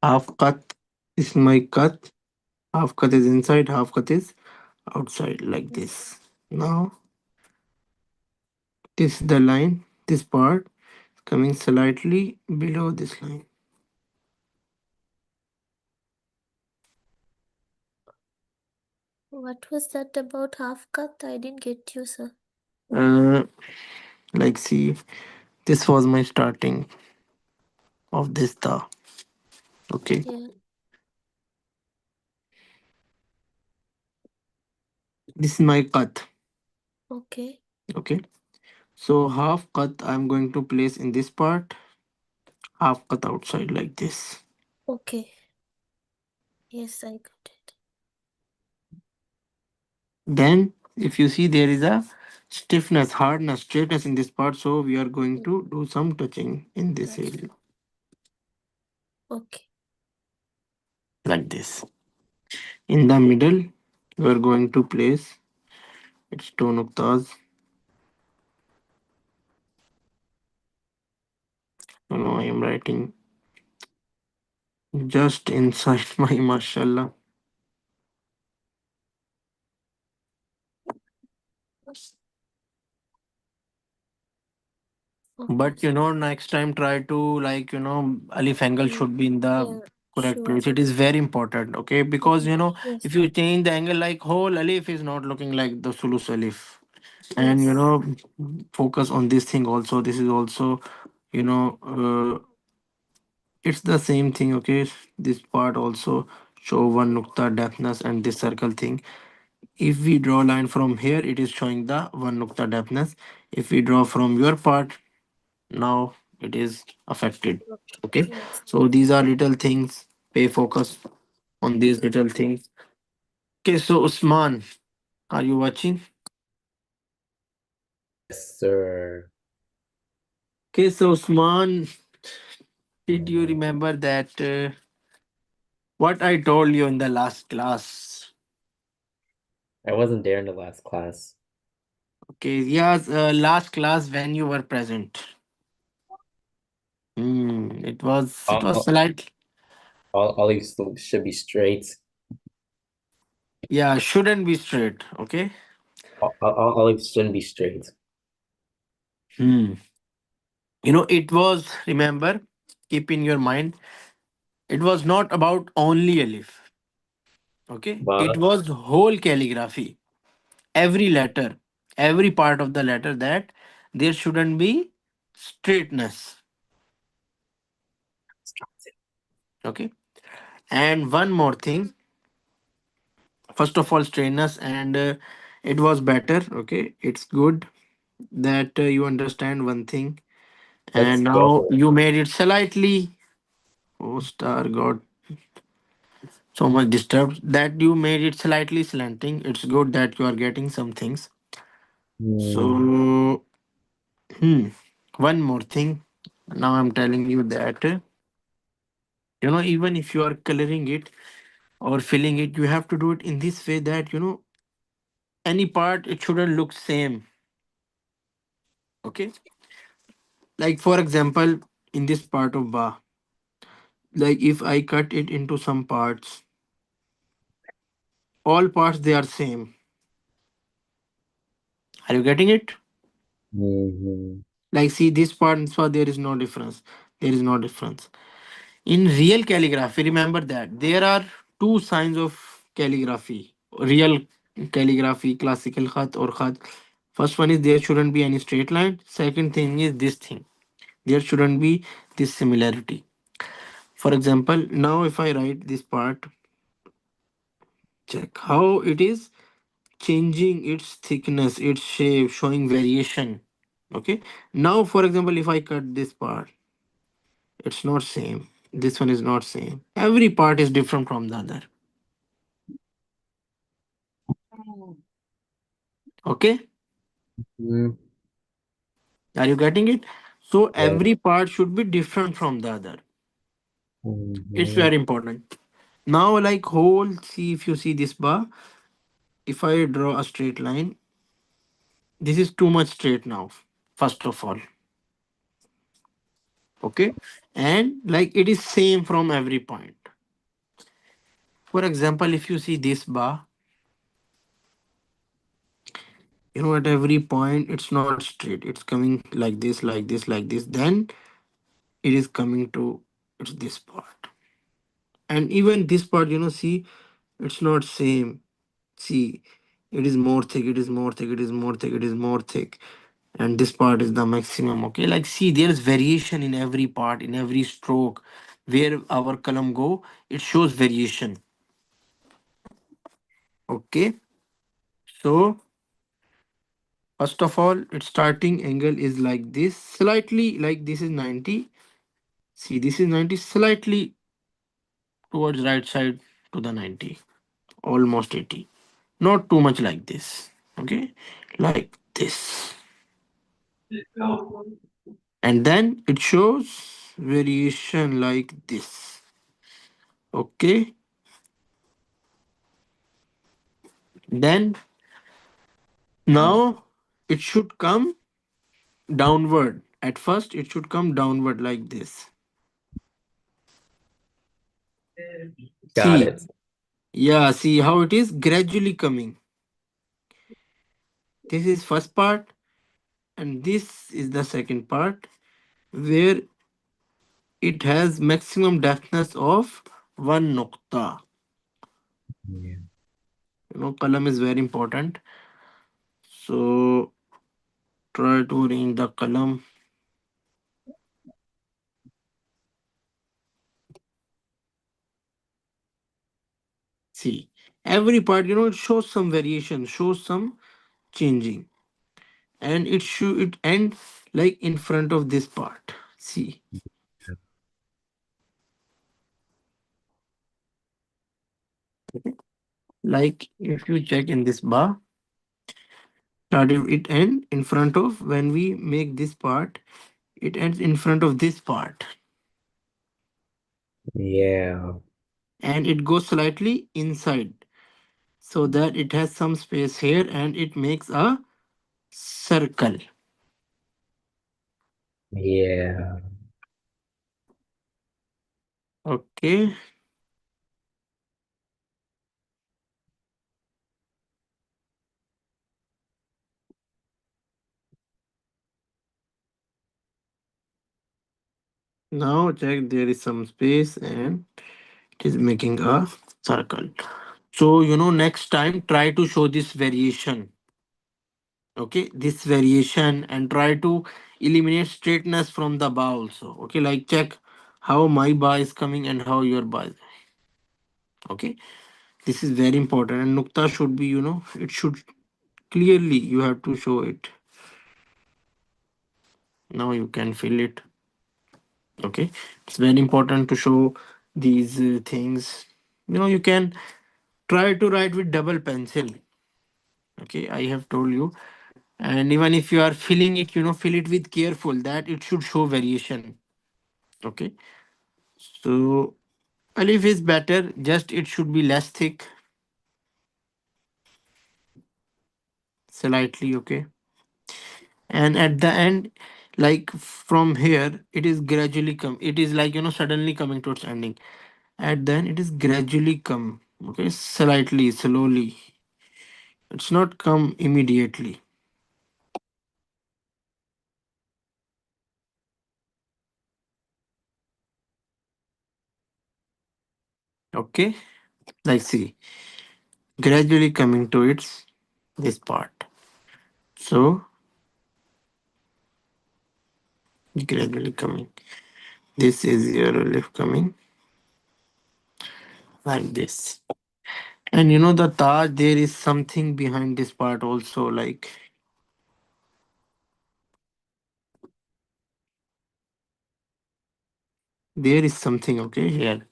Speaker 1: Half cut is my cut. Half cut is inside, half cut is outside, like this. Now, this is the line. This part is coming slightly below this line.
Speaker 5: What was that about half cut? I didn't get you, sir.
Speaker 1: Uh, like, see, this was my starting of this ta. Okay,
Speaker 5: Yeah.
Speaker 1: this is my cut.
Speaker 5: Okay.
Speaker 1: Okay, so half cut I'm going to place in this part, half cut outside, like this.
Speaker 5: Okay. Yes, I got it.
Speaker 1: Then If you see, there is a stiffness, hardness, straightness in this part, so we are going to do some touching in this area,
Speaker 5: Okay.
Speaker 1: like this. In the middle, we are going to place its two nuktas. I am writing just inside my mashallah.
Speaker 5: Okay.
Speaker 1: But next time try to, like, alif angle
Speaker 5: Mm,
Speaker 1: should be in the
Speaker 5: yeah,
Speaker 1: correct
Speaker 5: sure.
Speaker 1: place. It is very important, okay? Because
Speaker 5: Okay. Yes.
Speaker 1: if you change the angle, like whole alif is not looking like the sulus alif. And
Speaker 5: Yes.
Speaker 1: focus on this thing also. This is also, you know, it's the same thing, okay? This part also show one nukta depthness and this circle thing. If we draw line from here, it is showing the one nukta depthness. If we draw from your part, now it is affected.
Speaker 5: Okay.
Speaker 1: Okay,
Speaker 5: Yes.
Speaker 1: so these are little things. Pay focus on these little things. Okay, so Usman, are you watching?
Speaker 6: Yes, sir.
Speaker 1: Okay, so Usman, did you remember that what I told you in the last class?
Speaker 6: I wasn't there in the last class.
Speaker 1: Okay, yes, last class when you were present. It was
Speaker 6: All,
Speaker 1: slight.
Speaker 6: all these should be straight.
Speaker 1: Yeah, shouldn't be straight. Okay.
Speaker 6: All these shouldn't be straight.
Speaker 1: Hmm. It was, remember, keep in your mind, it was not about only alif. Okay, it
Speaker 6: But
Speaker 1: was whole calligraphy. Every letter, every part of the letter, that there shouldn't be straightness. Okay, and one more thing. First of all, straightness, and it was better. Okay, it's good that you understand one thing,
Speaker 6: let's
Speaker 1: and now
Speaker 6: go.
Speaker 1: you made it slightly. Oh, star got so much disturbed that you made it slightly slanting. It's good that you are getting some things.
Speaker 6: Hmm.
Speaker 1: So, hmm, one more thing. Now I'm telling you that even if you are coloring it or filling it, you have to do it in this way that any part it shouldn't look same. Okay, like for example, in this part of ba, like if I cut it into some parts, all parts they are same. Are you getting it?
Speaker 6: Hmm.
Speaker 1: Like see this part and this part, there is no difference. There is no difference. In real calligraphy, remember that there are two signs of calligraphy. Real calligraphy, classical khat or khat. First one is there shouldn't be any straight line. Second thing is this thing. There shouldn't be this similarity. For example, now if I write this part, check how it is changing its thickness, its shape, showing variation. Okay. Now, for example, if I cut this part, it's not same. This one is not same. Every part is different from the other. Okay.
Speaker 6: Hmm.
Speaker 1: Are you getting it? So
Speaker 6: Yeah.
Speaker 1: every part should be different from the other. It's
Speaker 6: Hmm.
Speaker 1: very important. Now, like whole, see if you see this bar, if I draw a straight line, this is too much straight now, first of all. Okay. And like it is same from every point. For example, if you see this bar, at every point it's not straight. It's coming like this, like this, like this. Then it is coming to it's this part. And even this part, see, it's not same. See, it is more thick, it is more thick, it is more thick, it is more thick. And this part is the maximum. Okay, like see, there's variation in every part, in every stroke. Where our column go, it shows variation. Okay, so first of all, its starting angle is like this, slightly like this is 90. See, this is 90, slightly towards right side to the 90, almost 80. Not too much like this. Okay, like this. And then it shows variation like this. Okay, then now it should come downward. At first it should come downward like this.
Speaker 6: Got
Speaker 1: See,
Speaker 6: it.
Speaker 1: yeah, see how it is gradually coming. This is first part and this is the second part where it has maximum depthness of 1 nukta.
Speaker 6: Yeah.
Speaker 1: Column is very important. So try to arrange the column. See, every part, it shows some variation, shows some changing, and it should it end like in front of this part. See, like if you check in this bar, started it end in front of when we make this part, it ends in front of this part,
Speaker 6: Yeah.
Speaker 1: and it goes slightly inside so that it has some space here and it makes a circle.
Speaker 6: Yeah.
Speaker 1: Okay, now check there is some space and it is making a circle. So, next time try to show this variation. Okay, this variation and try to eliminate straightness from the bar also. Okay, like check how my bar is coming and how your bar is. Okay, this is very important. And nukta should be, it should clearly, you have to show it. Now you can fill it. Okay, it's very important to show these things. You can try to write with double pencil. Okay, I have told you. And even if you are filling it, fill it with careful that it should show variation. Okay, so alif is better, just it should be less thick slightly. Okay, and at the end, like from here it is gradually come, it is like suddenly coming towards ending. At then it is gradually come. Okay, slightly slowly, it's not come immediately. Okay, like see, gradually coming to its this part. So gradually coming, this is your relief coming like this. And the Taj, there is something behind this part also, like there is something, okay, here.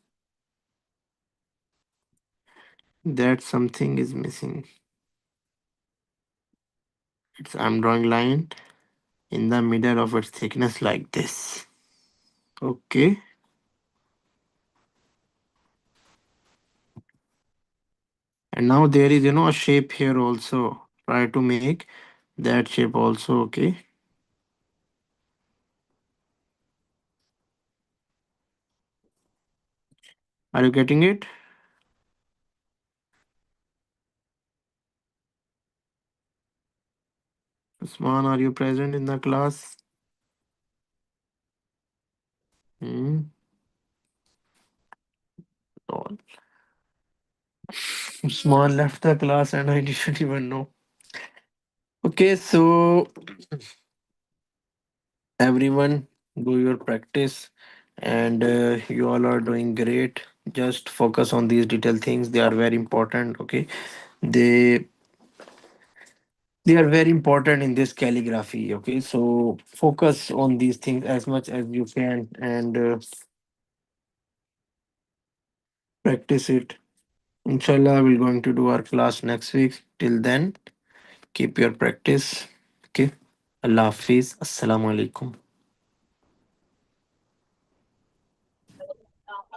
Speaker 1: That something is missing. I'm drawing line in the middle of its thickness like this. Okay. And now there is, a shape here also. Try to make that shape also, okay. Are you getting it? Usman, are you present in the class? Hmm. Oh, Usman left the class and I didn't even know. Okay, so everyone do your practice and you all are doing great. Just focus on these detailed things, they are very important. Okay, they they are very important in this calligraphy. Okay, so focus on these things as much as you can and practice it. Inshallah, we're going to do our class next week. Till then, Keep your practice. Okay. Allah Hafiz. Assalamu alaikum.